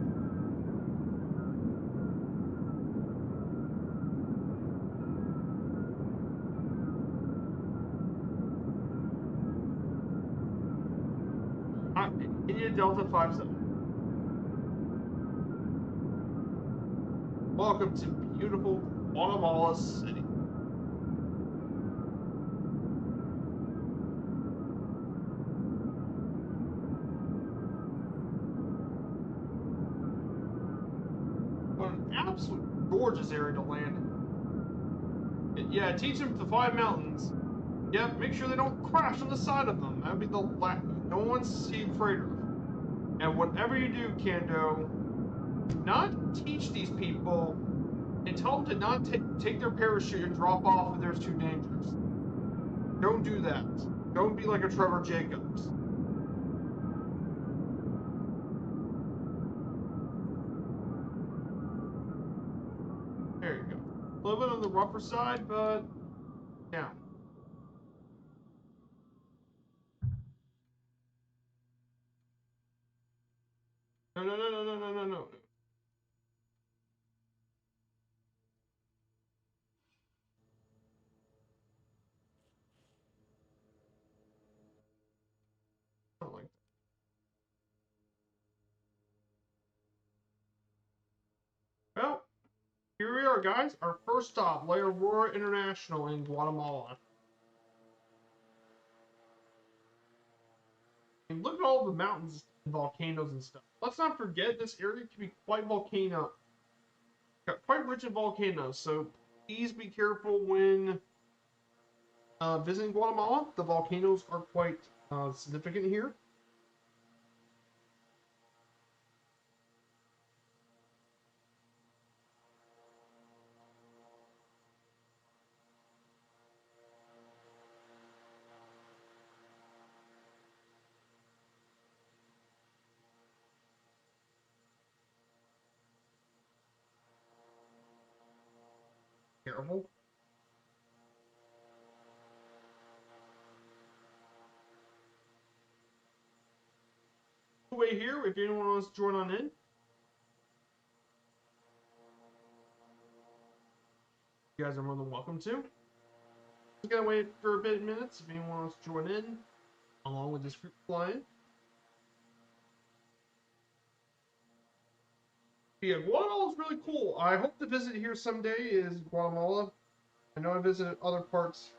India Delta 57. Welcome to beautiful Guatemala City. What an absolute gorgeous area to land in. Yeah, teach them to fly mountains. Yep, make sure they don't crash on the side of them. That'd be the no one's afraid of. And whatever you do, Kando, do not teach these people and tell them to not take their parachute and drop off if there's too dangerous. Don't do that. Don't be like a Trevor Jacobs. There you go. A little bit on the rougher side, but down. No, no, no, no, no, no, no, no. Not like that. Well, here we are, guys. Our first stop, La Aurora International in Guatemala. And look at all the mountains and volcanoes and stuff. Let's not forget this area can be quite quite rich in volcanoes. So please be careful when visiting Guatemala. The volcanoes are quite significant here. Careful. Way here, if anyone wants to join on in. You guys are more than welcome to. Just gonna wait for a bit of minutes if anyone wants to join in along with this group flying. Yeah, Guatemala is really cool. I hope to visit here someday is Guatemala. I know I visited other parts.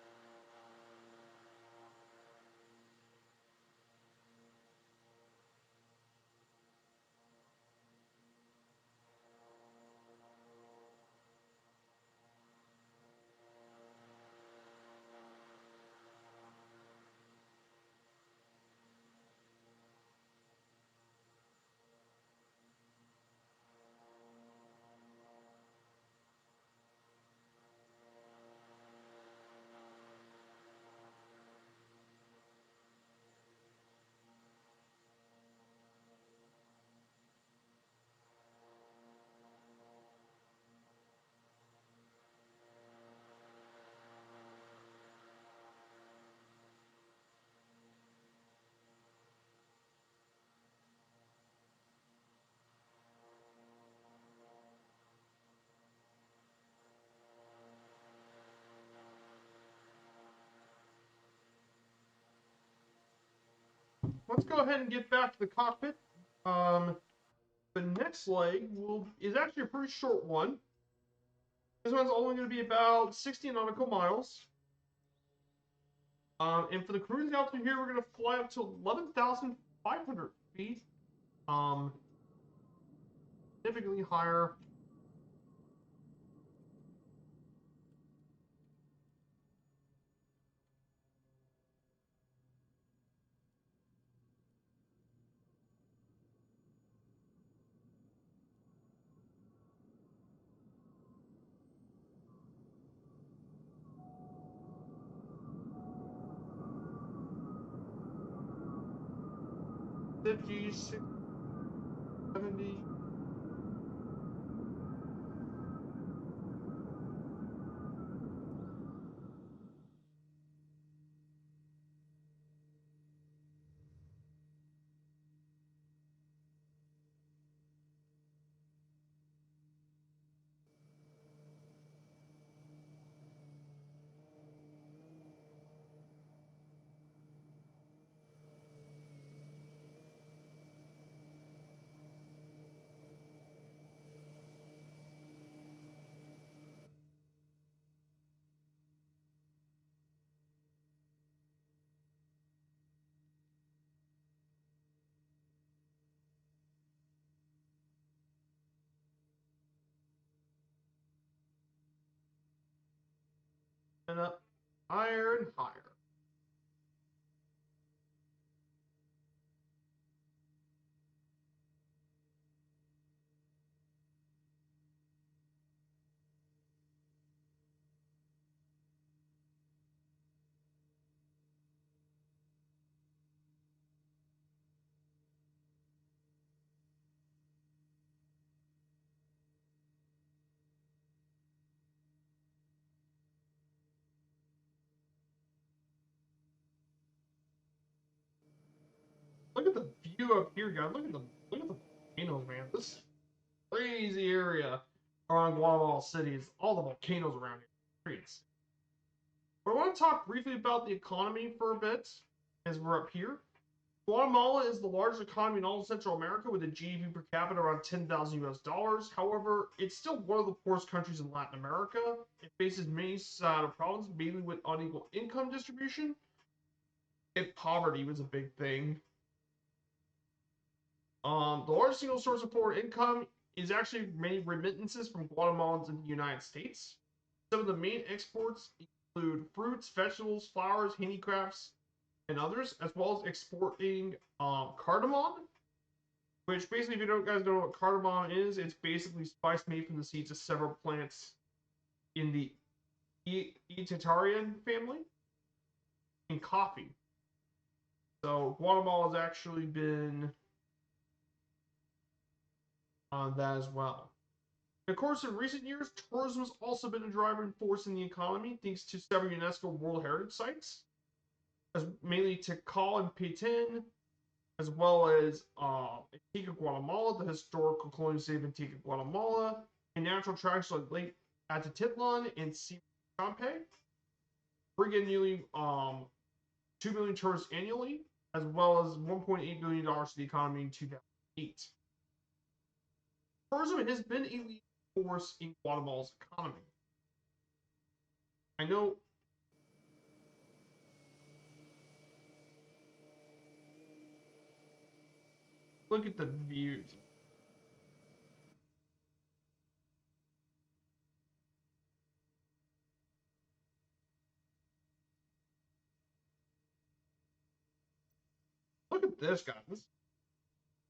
let's go ahead and get back to the cockpit. The next leg is actually a pretty short one. This one's only going to be about 60 nautical miles. And for the cruising altitude here, we're going to fly up to 11,500 feet. Significantly higher. Fifty, 60, 70. And up higher and higher. Look at the view up here, guys. Look at the volcanoes, man. This crazy area around Guatemala City is all the volcanoes around here. But I want to talk briefly about the economy for a bit, as we're up here. Guatemala is the largest economy in all of Central America with a GDP per capita around 10,000 US dollars. However, it's still one of the poorest countries in Latin America. It faces many problems, mainly with unequal income distribution. And poverty was a big thing. The largest single source of foreign income is actually many remittances from Guatemalans in the United States. Some of the main exports include fruits, vegetables, flowers, handicrafts, and others, as well as exporting cardamom, which basically, if you don't guys know what cardamom is, it's basically spice made from the seeds of several plants in the Eatarian family, and coffee. So Guatemala has actually been on that as well. Of course, in recent years, tourism has also been a driving force in the economy, thanks to several UNESCO World Heritage Sites, as mainly Tikal and Petén, as well as Antigua, Guatemala, the historical colonial city of Antigua, Guatemala, and natural attractions like Lake Atitlan and Sea Champe, bring in nearly 2 million tourists annually, as well as $1.8 billion to the economy in 2008. Tourism has been a leading force in Guatemala's economy. I know. Look at the views. Look at this, guy. This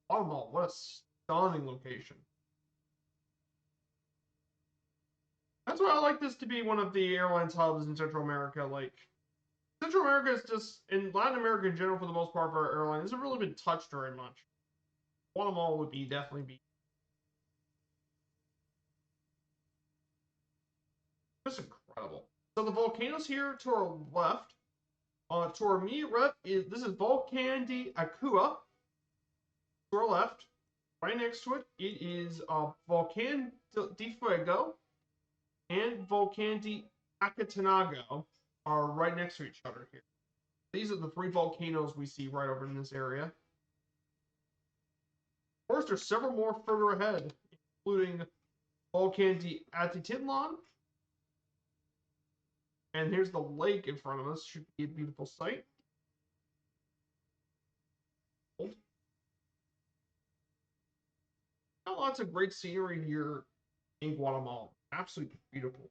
Guatemala, what a stunning location. That's why I like this to be one of the airlines hubs in Central America. Like, Central America is just, in Latin America in general, for the most part, of our airline hasn't really been touched very much. Guatemala would definitely be just incredible. So the volcanoes here to our left, to our immediate left this is Volcan de Acua. To our left, right next to it, it is Volcan de Fuego and Volcan de Acatanago are right next to each other here. These are the 3 volcanoes we see right over in this area. Of course, there's several more further ahead, including Volcan de Atitlan. And here's the lake in front of us. Should be a beautiful sight. Got lots of great scenery here in Guatemala. Absolutely beautiful.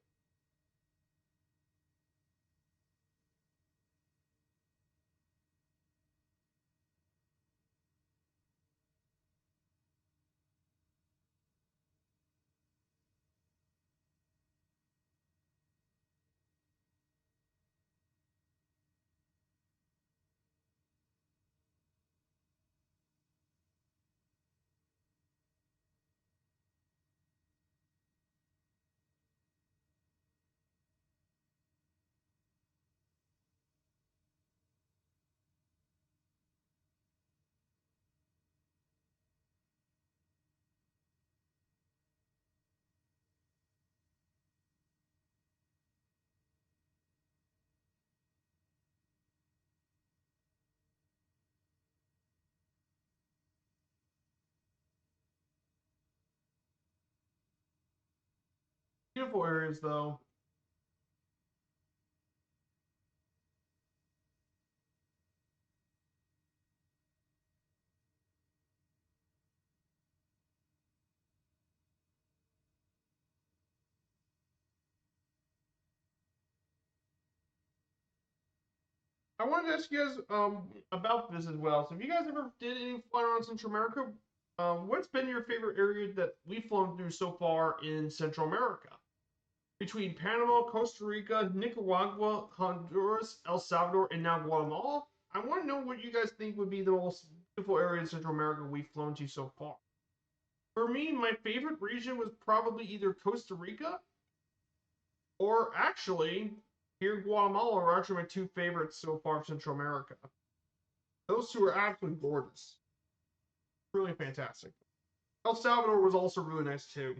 Beautiful areas, though. I wanted to ask you guys about this as well. So, if you guys ever did any flying around Central America, what's been your favorite area that we've flown through so far in Central America? Between Panama, Costa Rica, Nicaragua, Honduras, El Salvador, and now Guatemala, I want to know what you guys think would be the most beautiful area in Central America we've flown to so far. For me, my favorite region was probably either Costa Rica or actually here in Guatemala are actually my 2 favorites so far in Central America. Those 2 are absolutely gorgeous. Really fantastic. El Salvador was also really nice too.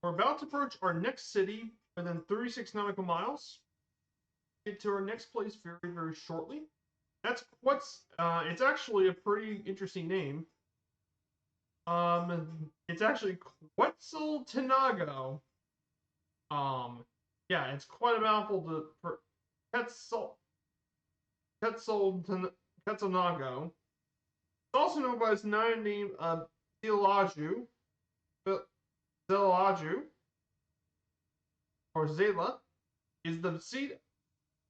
We're about to approach our next city within 36 nautical miles. Get to our next place very, very shortly. That's what's. It's actually a pretty interesting name. It's actually Quetzaltenango. Um, yeah, it's quite a mouthful to for Quetzaltenango. It's also known by its nine name Zilaju, Zilaju, or Zela, is the seat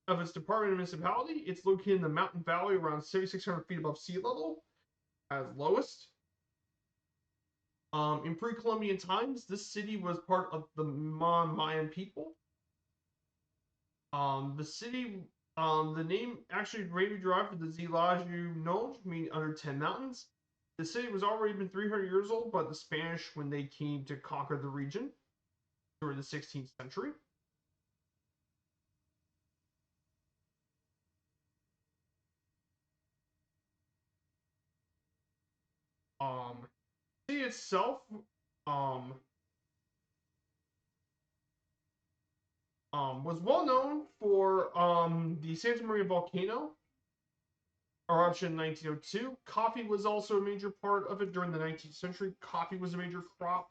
of its department and municipality. It's located in the mountain valley around 7,600 feet above sea level, as lowest. In pre-Columbian times, this city was part of the Mayan people. The city The name actually may be derived from the Zilaju Noj, meaning under 10 mountains. The city was already been 300 years old by the Spanish when they came to conquer the region during the 16th century. The city itself um, was well known for the Santa Maria volcano eruption in 1902. Coffee was also a major part of it during the 19th century. Coffee was a major crop.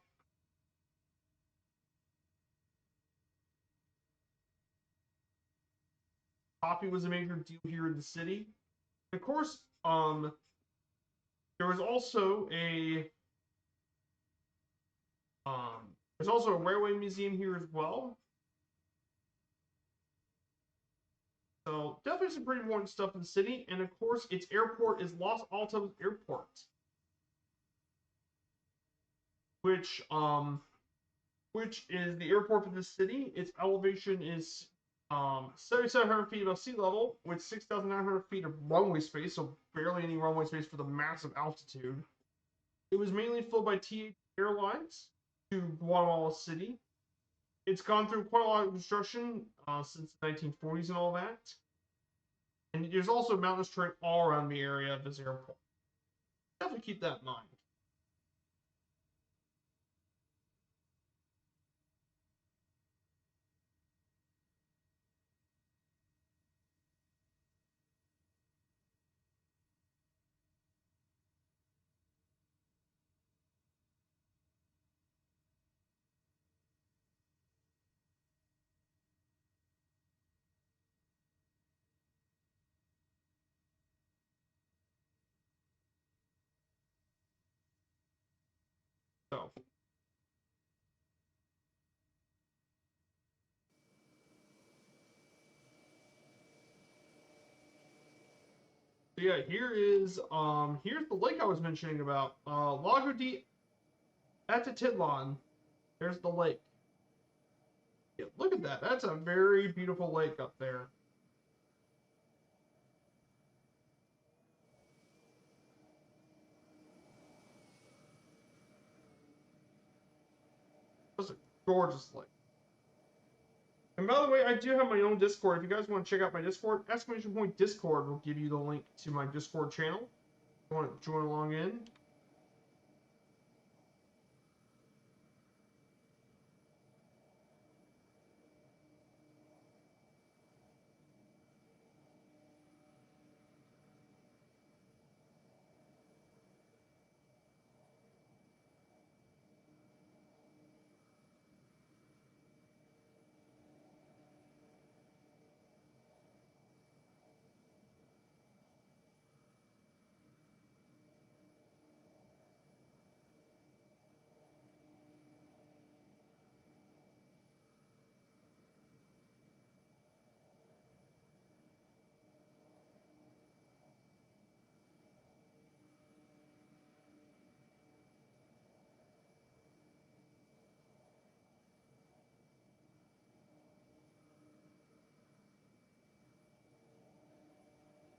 Coffee was a major deal here in the city. Of course, there was also a there's also a railway museum here as well. So definitely some pretty important stuff in the city. And of course, its airport is Los Altos Airport, which is the airport for the city. Its elevation is 7,700 feet above sea level, with 6,900 feet of runway space, so barely any runway space for the massive altitude. It was mainly flown by TH Airlines to Guatemala City. It's gone through quite a lot of construction since the 1940s and all that. And there's also mountainous terrain all around the area of this airport. Definitely keep that in mind. So yeah, here's the lake I was mentioning about. Lago di Atitlan. There's the lake. Yeah, look at that. That's a very beautiful lake up there. That's a gorgeous lake. And by the way, I do have my own Discord. If you guys want to check out my Discord, exclamation point Discord will give you the link to my Discord channel. If you want to join along in.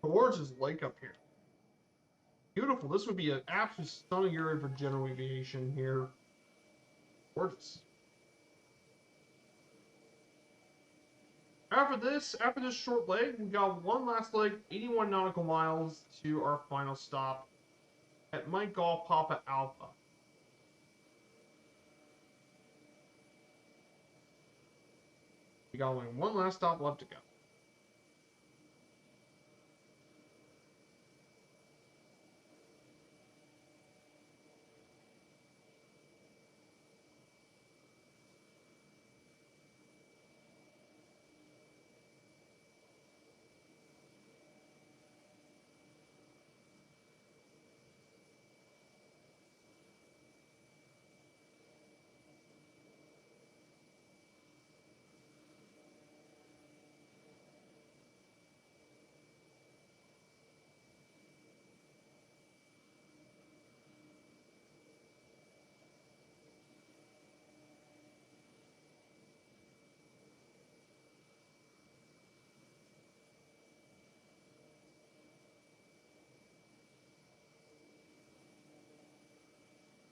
Gorgeous lake up here. Beautiful. This would be an absolutely stunning area for general aviation here. Gorgeous. After this short leg, we got one last leg, 81 nautical miles to our final stop at Mike Golf Papa Alpha. We got only one last stop left to go.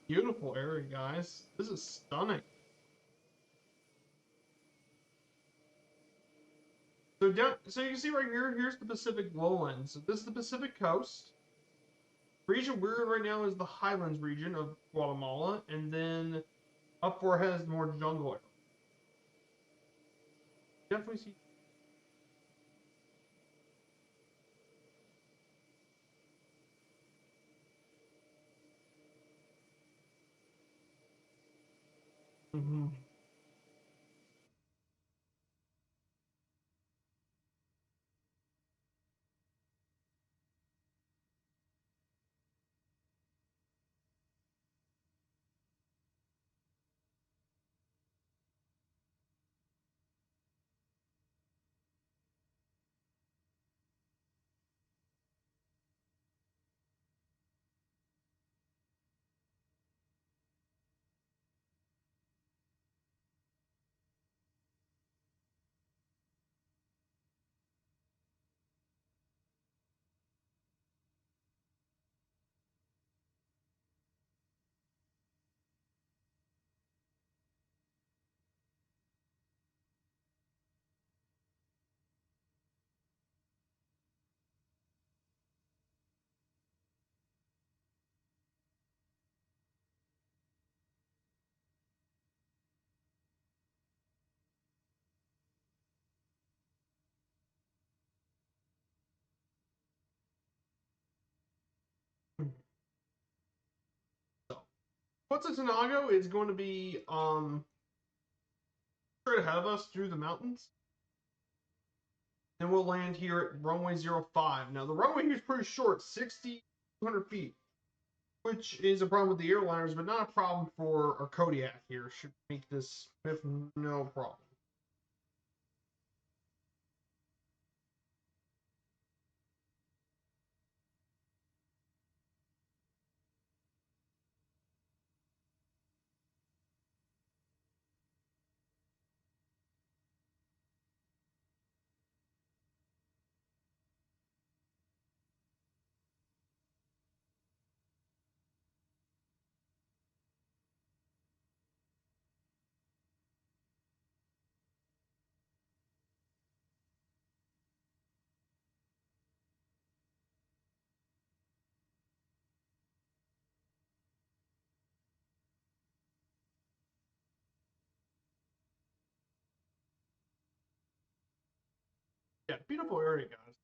Beautiful area, guys. This is stunning. So you can see right here, here's the Pacific lowlands. So this is the Pacific coast. The region we're in right now is the highlands region of Guatemala, and then up where it has more jungle area. Definitely see. Mm-hmm. So, Quetzaltenango is going to be straight ahead of us through the mountains. Then we'll land here at runway 05. Now the runway here is pretty short, 6,200 feet, which is a problem with the airliners, but not a problem for our Kodiak here. Should make this with no problem. Yeah, beautiful area, guys.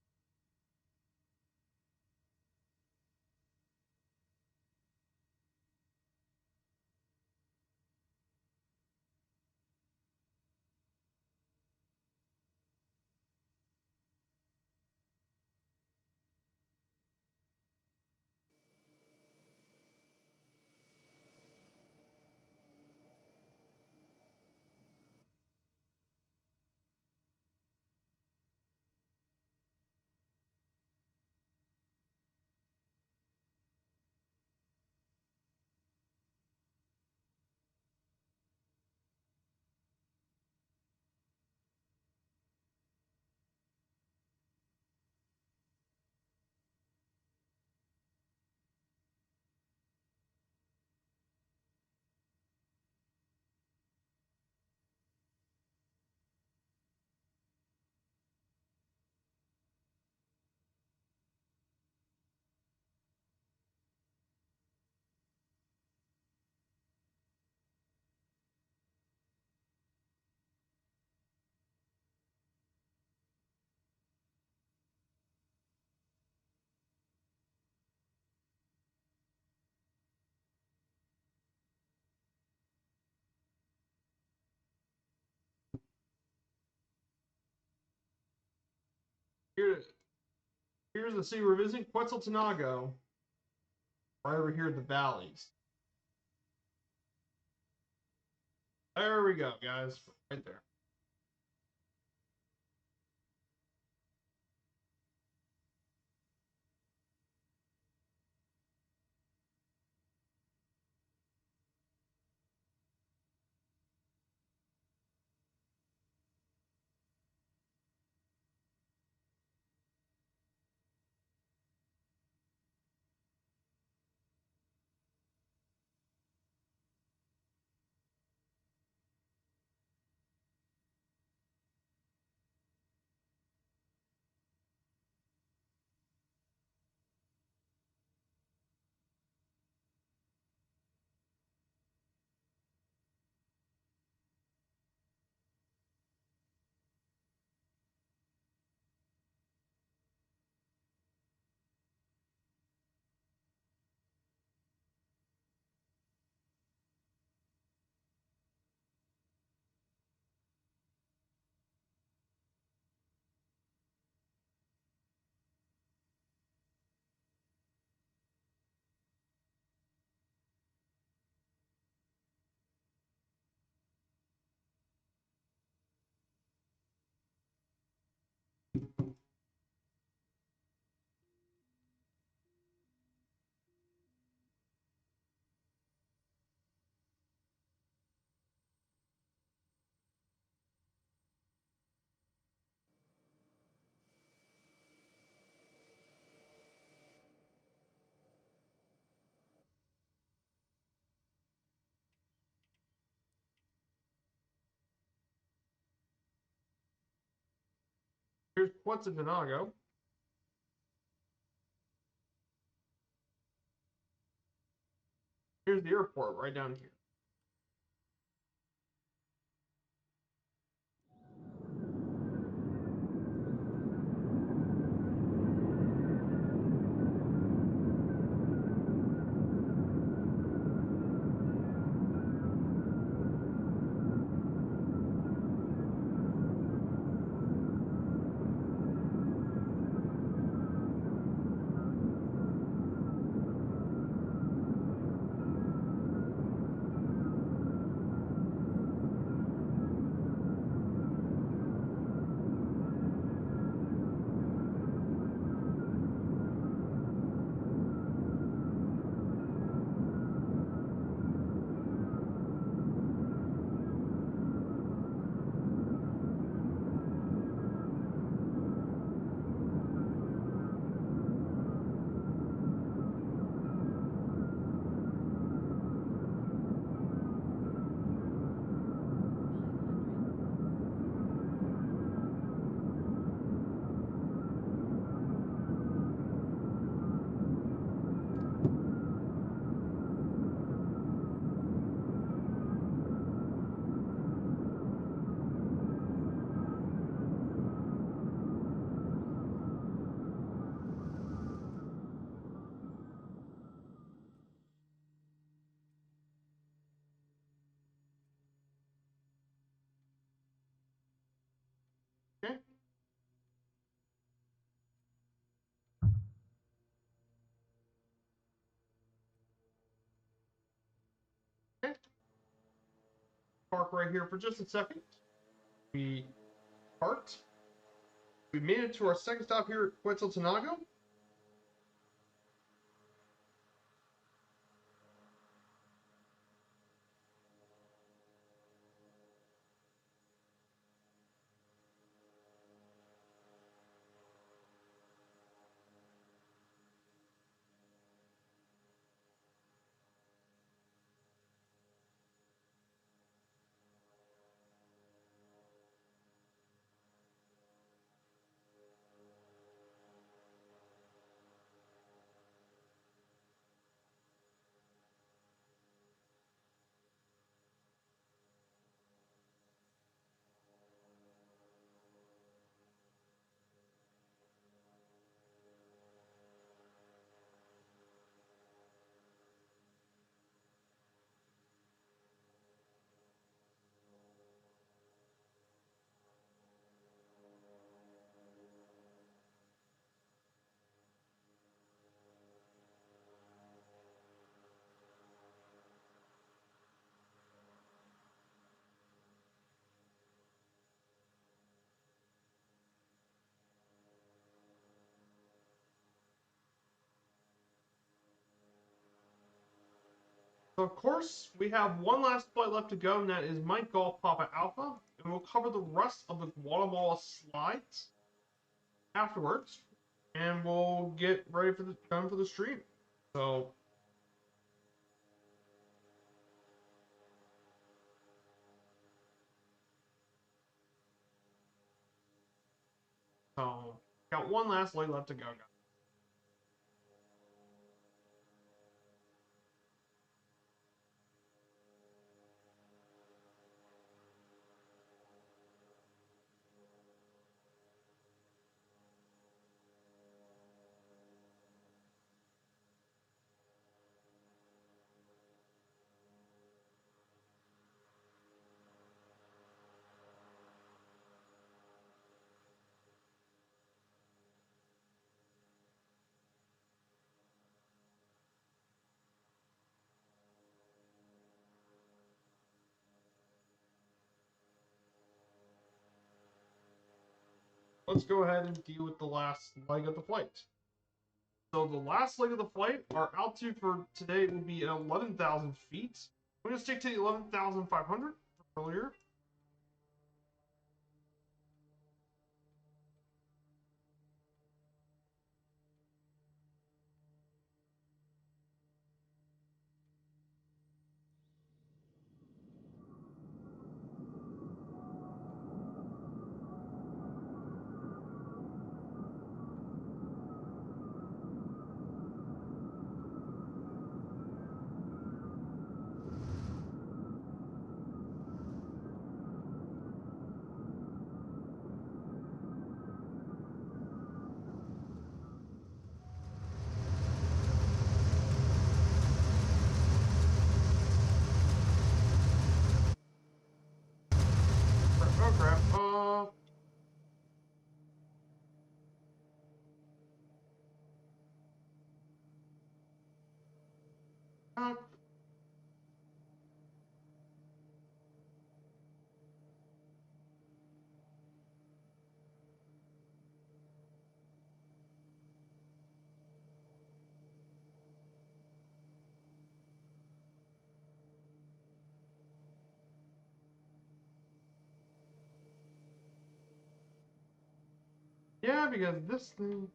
Here, here's the sea we're visiting, Quetzaltenango, right over here in the valleys. There we go, guys, right there. Here's Quetzalcoatl. Here's the airport right down here. Okay. Okay. Park right here for just a second. We parked. We made it to our second stop here at Quetzalcoatl. So of course, we have one last flight left to go, and that is Mike Golf Papa Alpha, and we'll cover the rest of the Guatemala slides afterwards, and we'll get ready for the done for the stream. So got one last leg left to go, guys. Let's go ahead and deal with the last leg of the flight. So the last leg of the flight, our altitude for today will be at 11,000 feet. I'm going to stick to 11,500 earlier. Yeah, because this thing.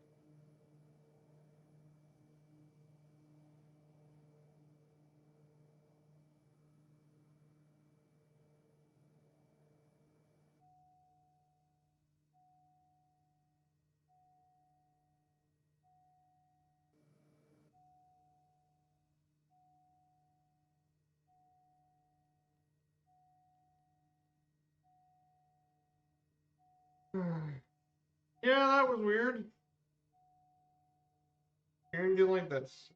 Yeah, that was weird. You're gonna do like this.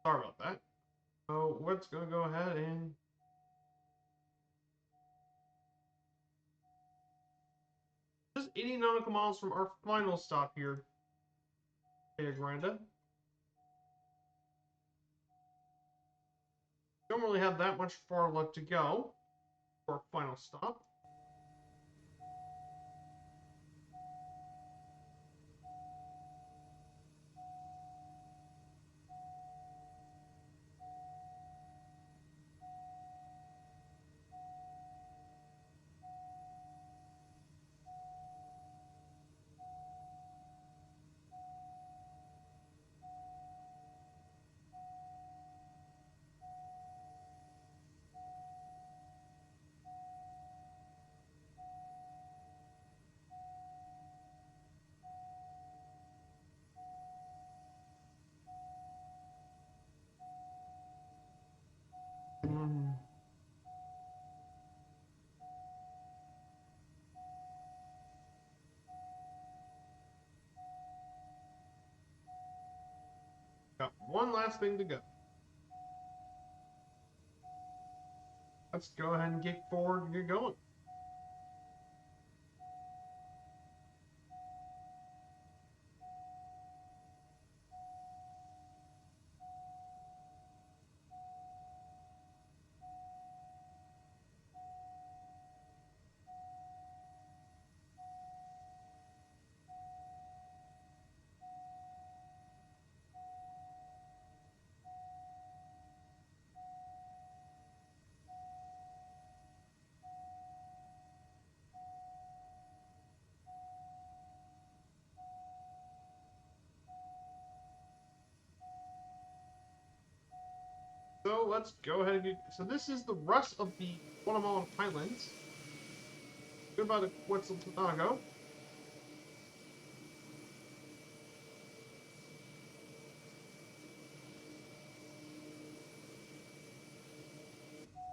Sorry about that. So let's go ahead and just 80 nautical miles from our final stop here, Granda. Don't really have that much far left to go for our final stop. Got one last thing to go. Let's go ahead and get forward and get going. So let's go ahead and get. So this is the rest of the Guatemalan Highlands. Goodbye to Quetzaltenango.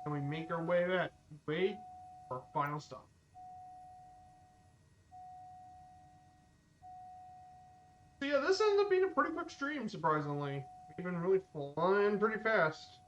And we make our way for our final stop. So yeah, this ended up being a pretty quick stream, surprisingly. We've been really flying pretty fast.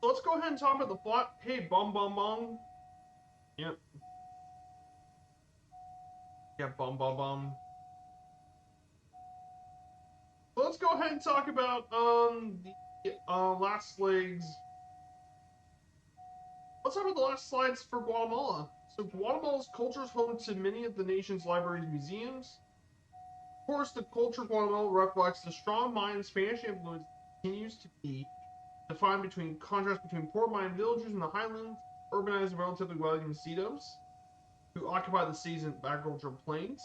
let's go ahead and talk about the flat. Hey, bum bum bum. Yep. Yeah, bum bum bum. So let's go ahead and talk about the last legs. Let's talk about the last slides for Guatemala. So Guatemala's culture is home to many of the nation's libraries and museums. Of course, the culture of Guatemala reflects the strong Mayan Spanish influence that continues to be defined between contrast between poor Mayan villagers in the highlands, urbanized and relatively wealthy mestizos who occupy the cities and agricultural plains.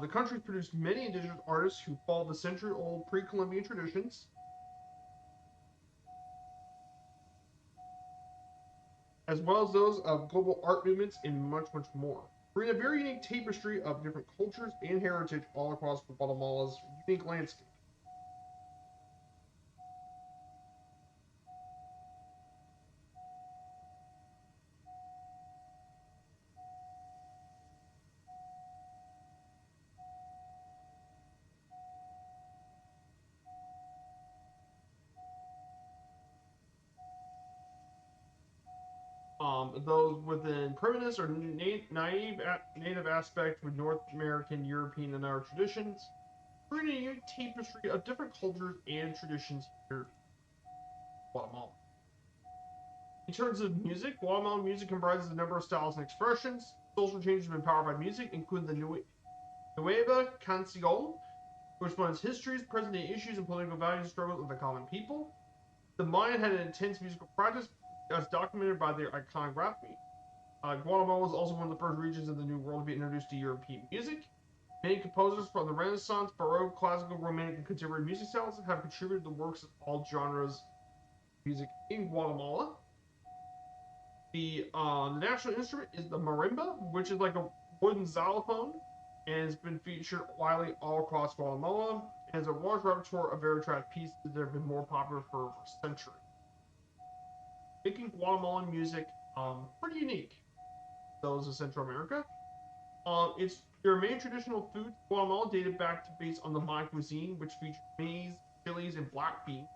The country produced many indigenous artists who follow the century-old pre-Columbian traditions, as well as those of global art movements and much, much more. We're in a very unique tapestry of different cultures and heritage all across Guatemala's unique landscape. Those within primitive or native aspect with North American, European, and other traditions. We're in a unique tapestry of different cultures and traditions here in Guatemala. In terms of music, Guatemalan music comprises a number of styles and expressions. Social change has been powered by music, including the Nueva Canción, which blends histories, present-day issues, and political values and struggles of the common people. The Mayan had an intense musical practice, as documented by their iconography. Guatemala was also one of the first regions in the New World to be introduced to European music. Many composers from the Renaissance, Baroque, classical, Romantic, and contemporary music styles have contributed to works of all genres of music in Guatemala. The national instrument is the marimba, which is like a wooden xylophone, and has been featured widely all across Guatemala, and has a large repertoire of very attractive pieces that have been more popular for centuries, making Guatemalan music pretty unique. Those of Central America. It's their main traditional foods. Guatemala dated back to based on the Mayan cuisine, which features maize, chilies, and black bean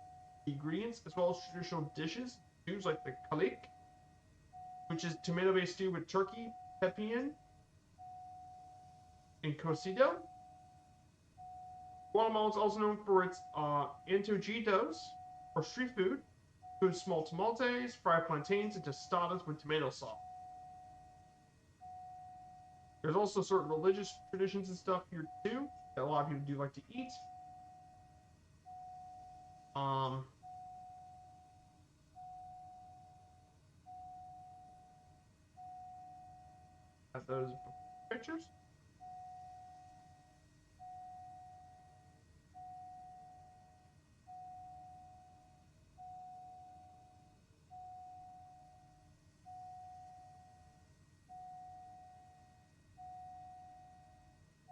ingredients, as well as traditional dishes, stews like the calic, which is tomato-based stew with turkey, pepian, and cocido. Guatemala is also known for its antojitos, or street food, includes small tomates, fried plantains, and tostadas with tomato sauce. There's also certain religious traditions and stuff here too that a lot of people do like to eat. At those pictures.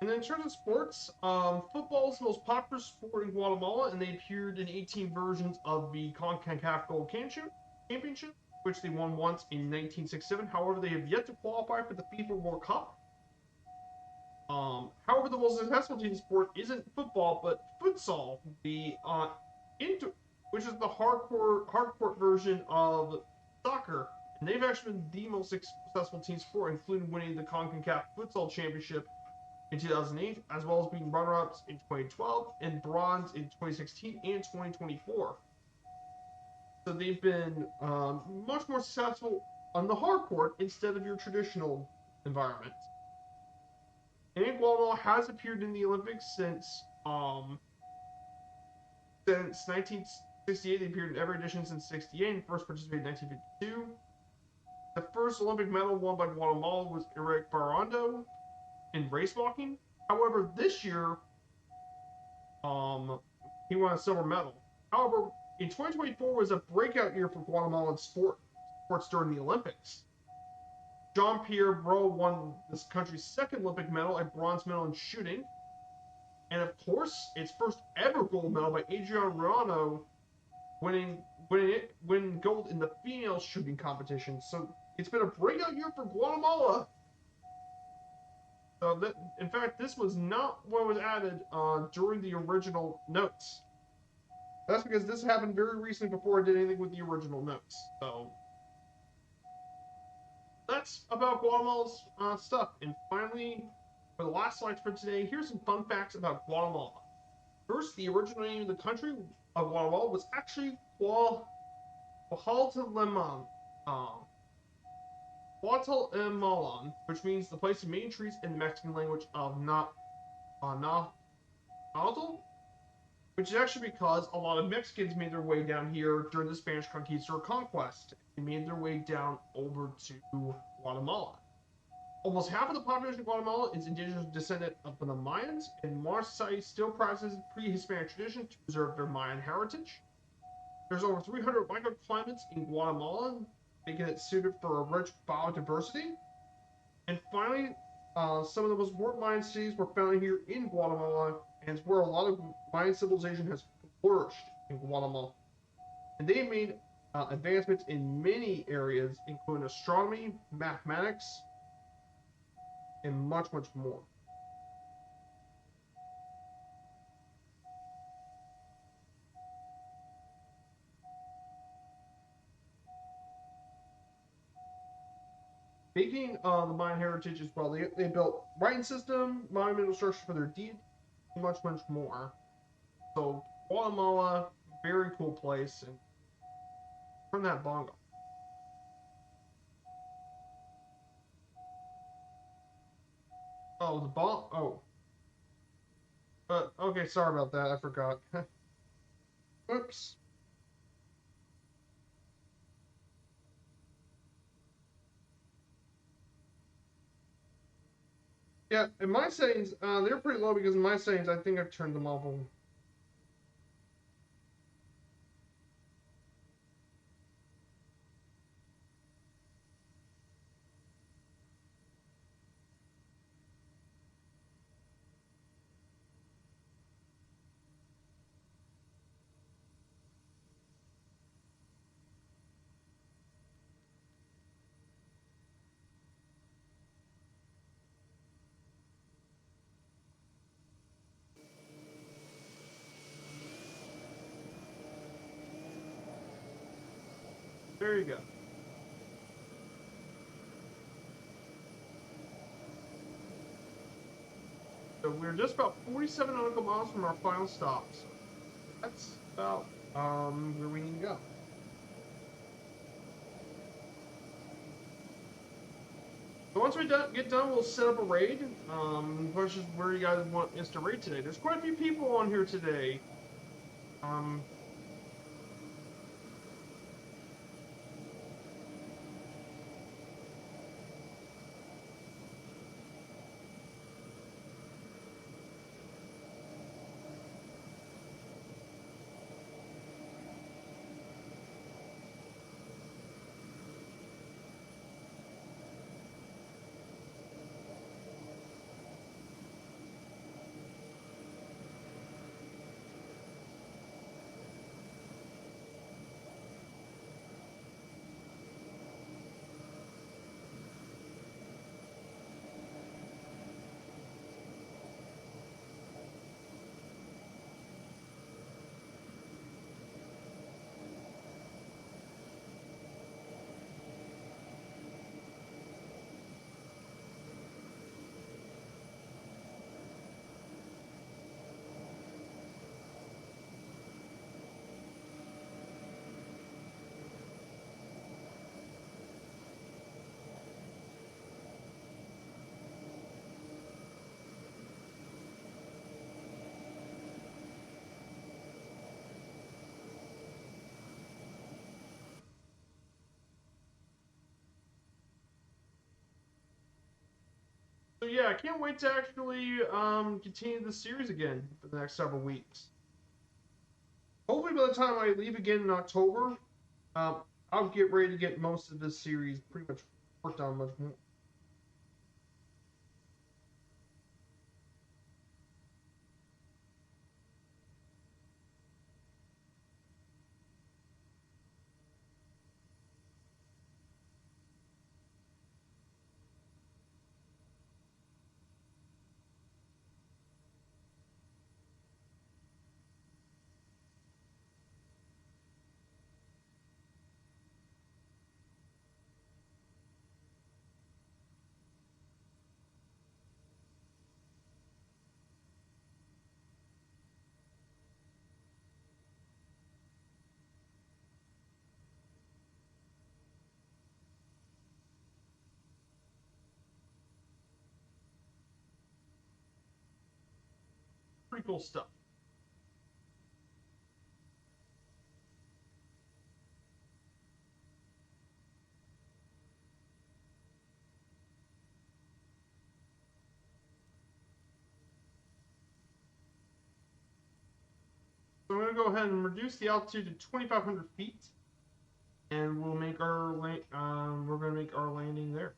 And then in terms of sports, football is the most popular sport in Guatemala, and they appeared in 18 versions of the CONCACAF Gold Championship, which they won once in 1967. However, they have yet to qualify for the FIFA World Cup. However, the most successful team sport isn't football, but futsal, which is the hardcore version of soccer. And they've actually been the most successful team sport, including winning the CONCACAF Futsal Championship in 2008, as well as being runner-ups in 2012 and bronze in 2016 and 2024. So they've been much more successful on the hard court instead of your traditional environment. And Guatemala has appeared in the Olympics since 1968. They appeared in every edition since '68 and first participated in 1952. The first Olympic medal won by Guatemala was Eric Barrando in race walking. However, this year, he won a silver medal. However, in 2024 was a breakout year for Guatemalan sports during the Olympics. Jean-Pierre Bro won this country's second Olympic medal, a bronze medal in shooting. And of course, its first ever gold medal by Adriana Ruano, winning gold in the female shooting competition. So it's been a breakout year for Guatemala. So that, in fact, this was not what was added during the original notes. That's because this happened very recently before I did anything with the original notes. So that's about Guatemala's stuff. And finally, for the last slides for today, here's some fun facts about Guatemala. First, the original name of the country of Guatemala was actually Guatemala, which means the place of many trees in the Mexican language of Nahuatl, which is actually because a lot of Mexicans made their way down here during the Spanish Conquista or Conquest. They made their way down over to Guatemala. Almost half of the population of Guatemala is indigenous descendant of the Mayans, and modern society still practices pre-Hispanic tradition to preserve their Mayan heritage. There's over 300 microclimates in Guatemala, making it suited for a rich biodiversity. And finally, some of the most important Mayan cities were found here in Guatemala, and it's where a lot of Mayan civilization has flourished in Guatemala. And they made advancements in many areas, including astronomy, mathematics, and much, much more. Speaking of the Mayan heritage as well, they built writing system, monumental structures for their deeds, and much, much more. So Guatemala, very cool place, and turn that bongo. Oh, the bong. Oh, okay. Sorry about that. I forgot. Oops. Yeah, in my settings, they're pretty low because in my settings, I think I've turned them off. There you go. So we're just about 47 nautical miles from our final stop. So that's about where we need to go. So once we get done, we'll set up a raid. Which is where you guys want us to raid today. There's quite a few people on here today. Um, So yeah, I can't wait to actually continue the series again for the next several weeks. Hopefully, by the time I leave again in October, um, I'll get ready to get most of this series pretty much worked on much more. Pretty cool stuff. So I'm going to go ahead and reduce the altitude to 2,500 feet, and we'll make our we're going to make our landing there.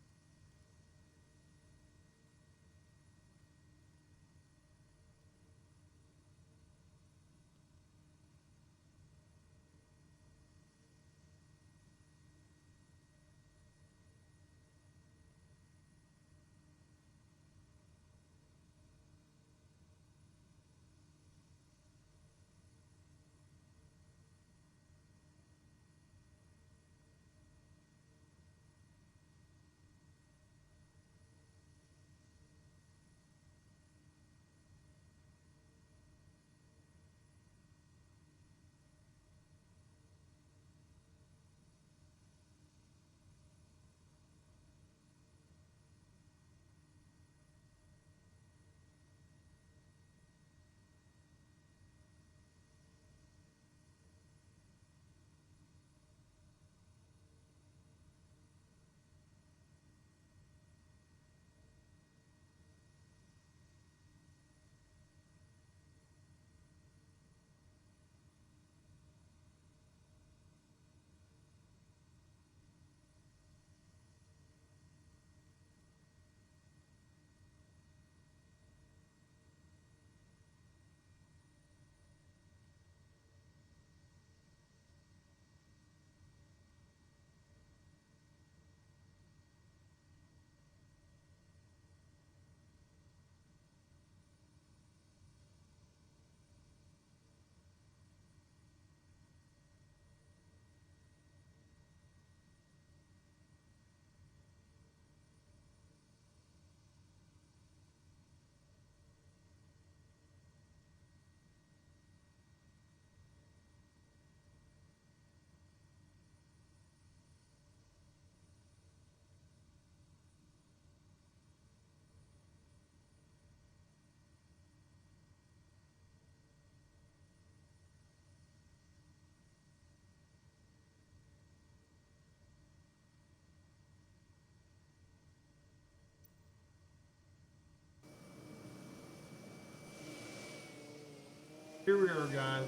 Here we are, guys.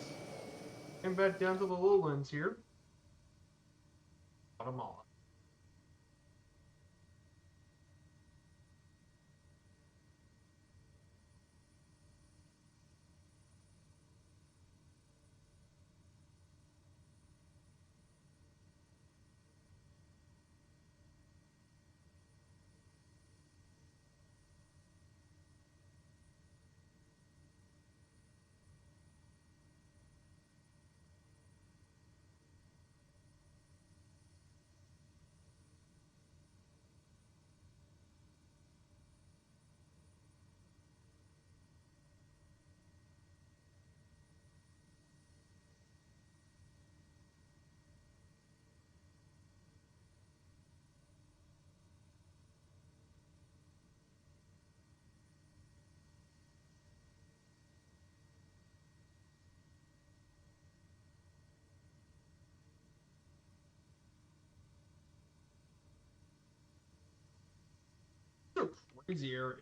And back down to the lowlands here. Guatemala. It's a crazy area.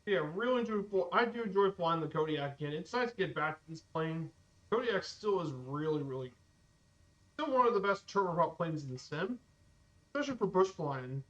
Yeah, really enjoy. I do enjoy flying the Kodiak again. It's nice to get back to this plane. Kodiak still is really still one of the best turboprop planes in the sim, especially for bush flying.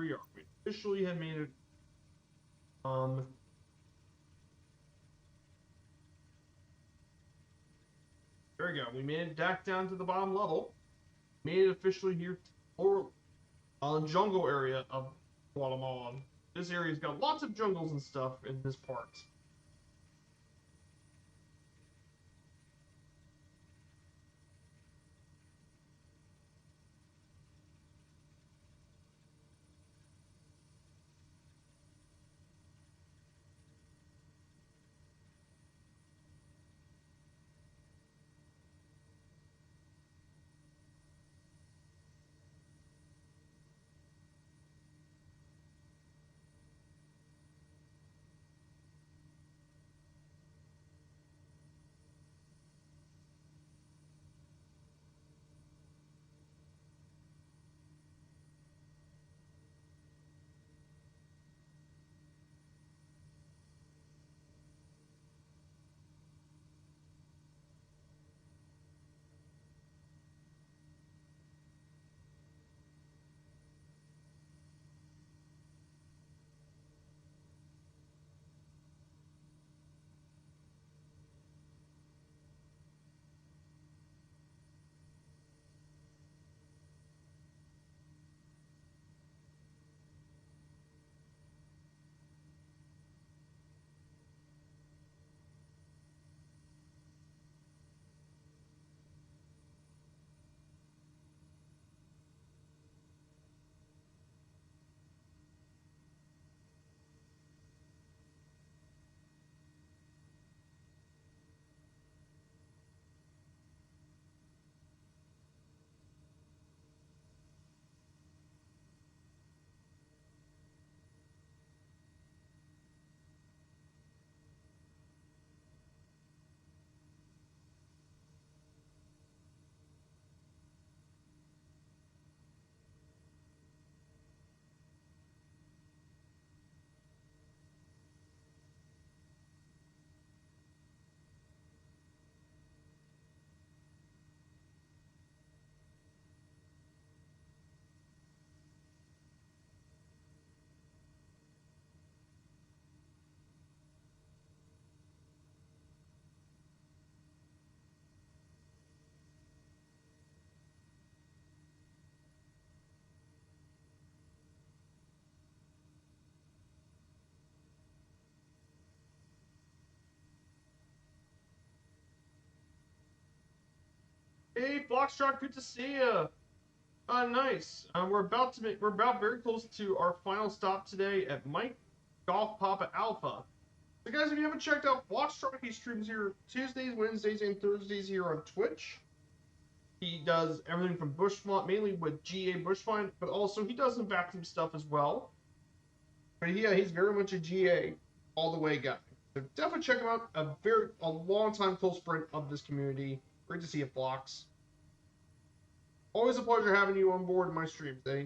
we are. We officially have made it. There we go. We made it back down to the bottom level. Made it officially here to the jungle area of Guatemala. This area's got lots of jungles and stuff in this part. Hey, Foxtrot, good to see you. Nice. We're about very close to our final stop today at Mike Golf Papa Alpha. So, guys, if you haven't checked out Foxtrot, he streams here Tuesdays, Wednesdays, and Thursdays here on Twitch. He does everything from Bushfind, mainly with GA Bushfind, but also he does some vacuum stuff as well. But yeah, he's very much a GA all the way guy. So definitely check him out. A long time close friend of this community. Great to see you, Fox. Always a pleasure having you on board in my streams, eh?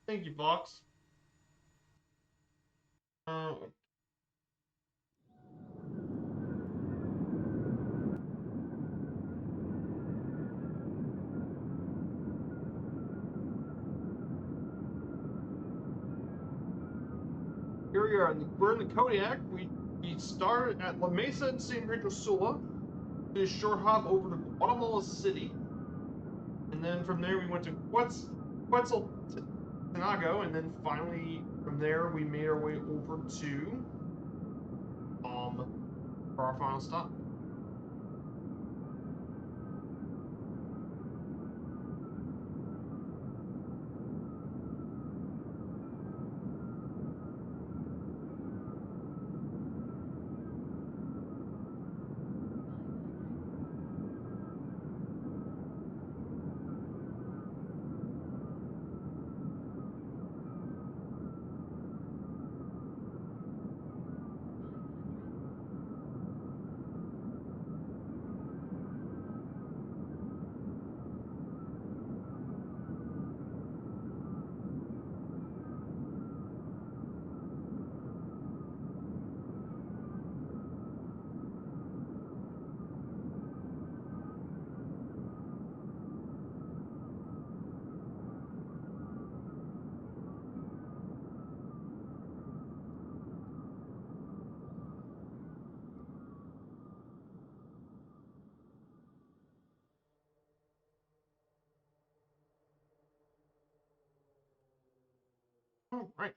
Thank you, Fox. Here we are. We're in the Kodiak. We started at La Mesa and San Pedro Sula. Did a short hop over to Guatemala City. And then from there we went to Quetzaltenango, and then finally from there we made our way over to for our final stop. All right.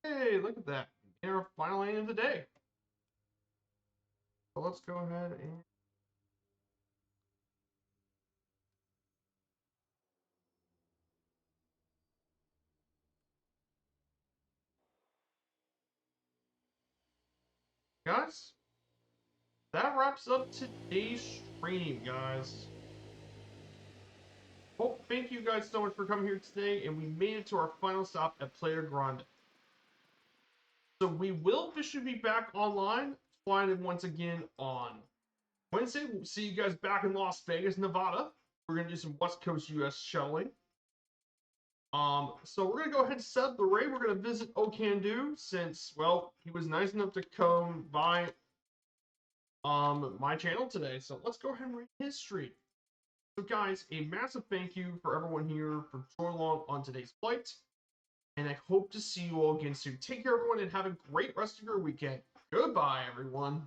Hey, look at that. In our final lane of the day. So let's go ahead and guys, that wraps up today's stream, guys. Well, thank you guys so much for coming here today, and we made it to our final stop at Playa Grande. So we will officially be back online, flying in once again on Wednesday. We'll see you guys back in Las Vegas, Nevada. We're gonna do some West Coast US shuttling. So we're gonna go ahead and set up the raid. We're gonna visit Ocandu since, well, he was nice enough to come by my channel today. So let's go ahead and read his stream. So guys, a massive thank you for everyone here for joining along on today's flight. And I hope to see you all again soon. Take care, everyone, and have a great rest of your weekend. Goodbye, everyone.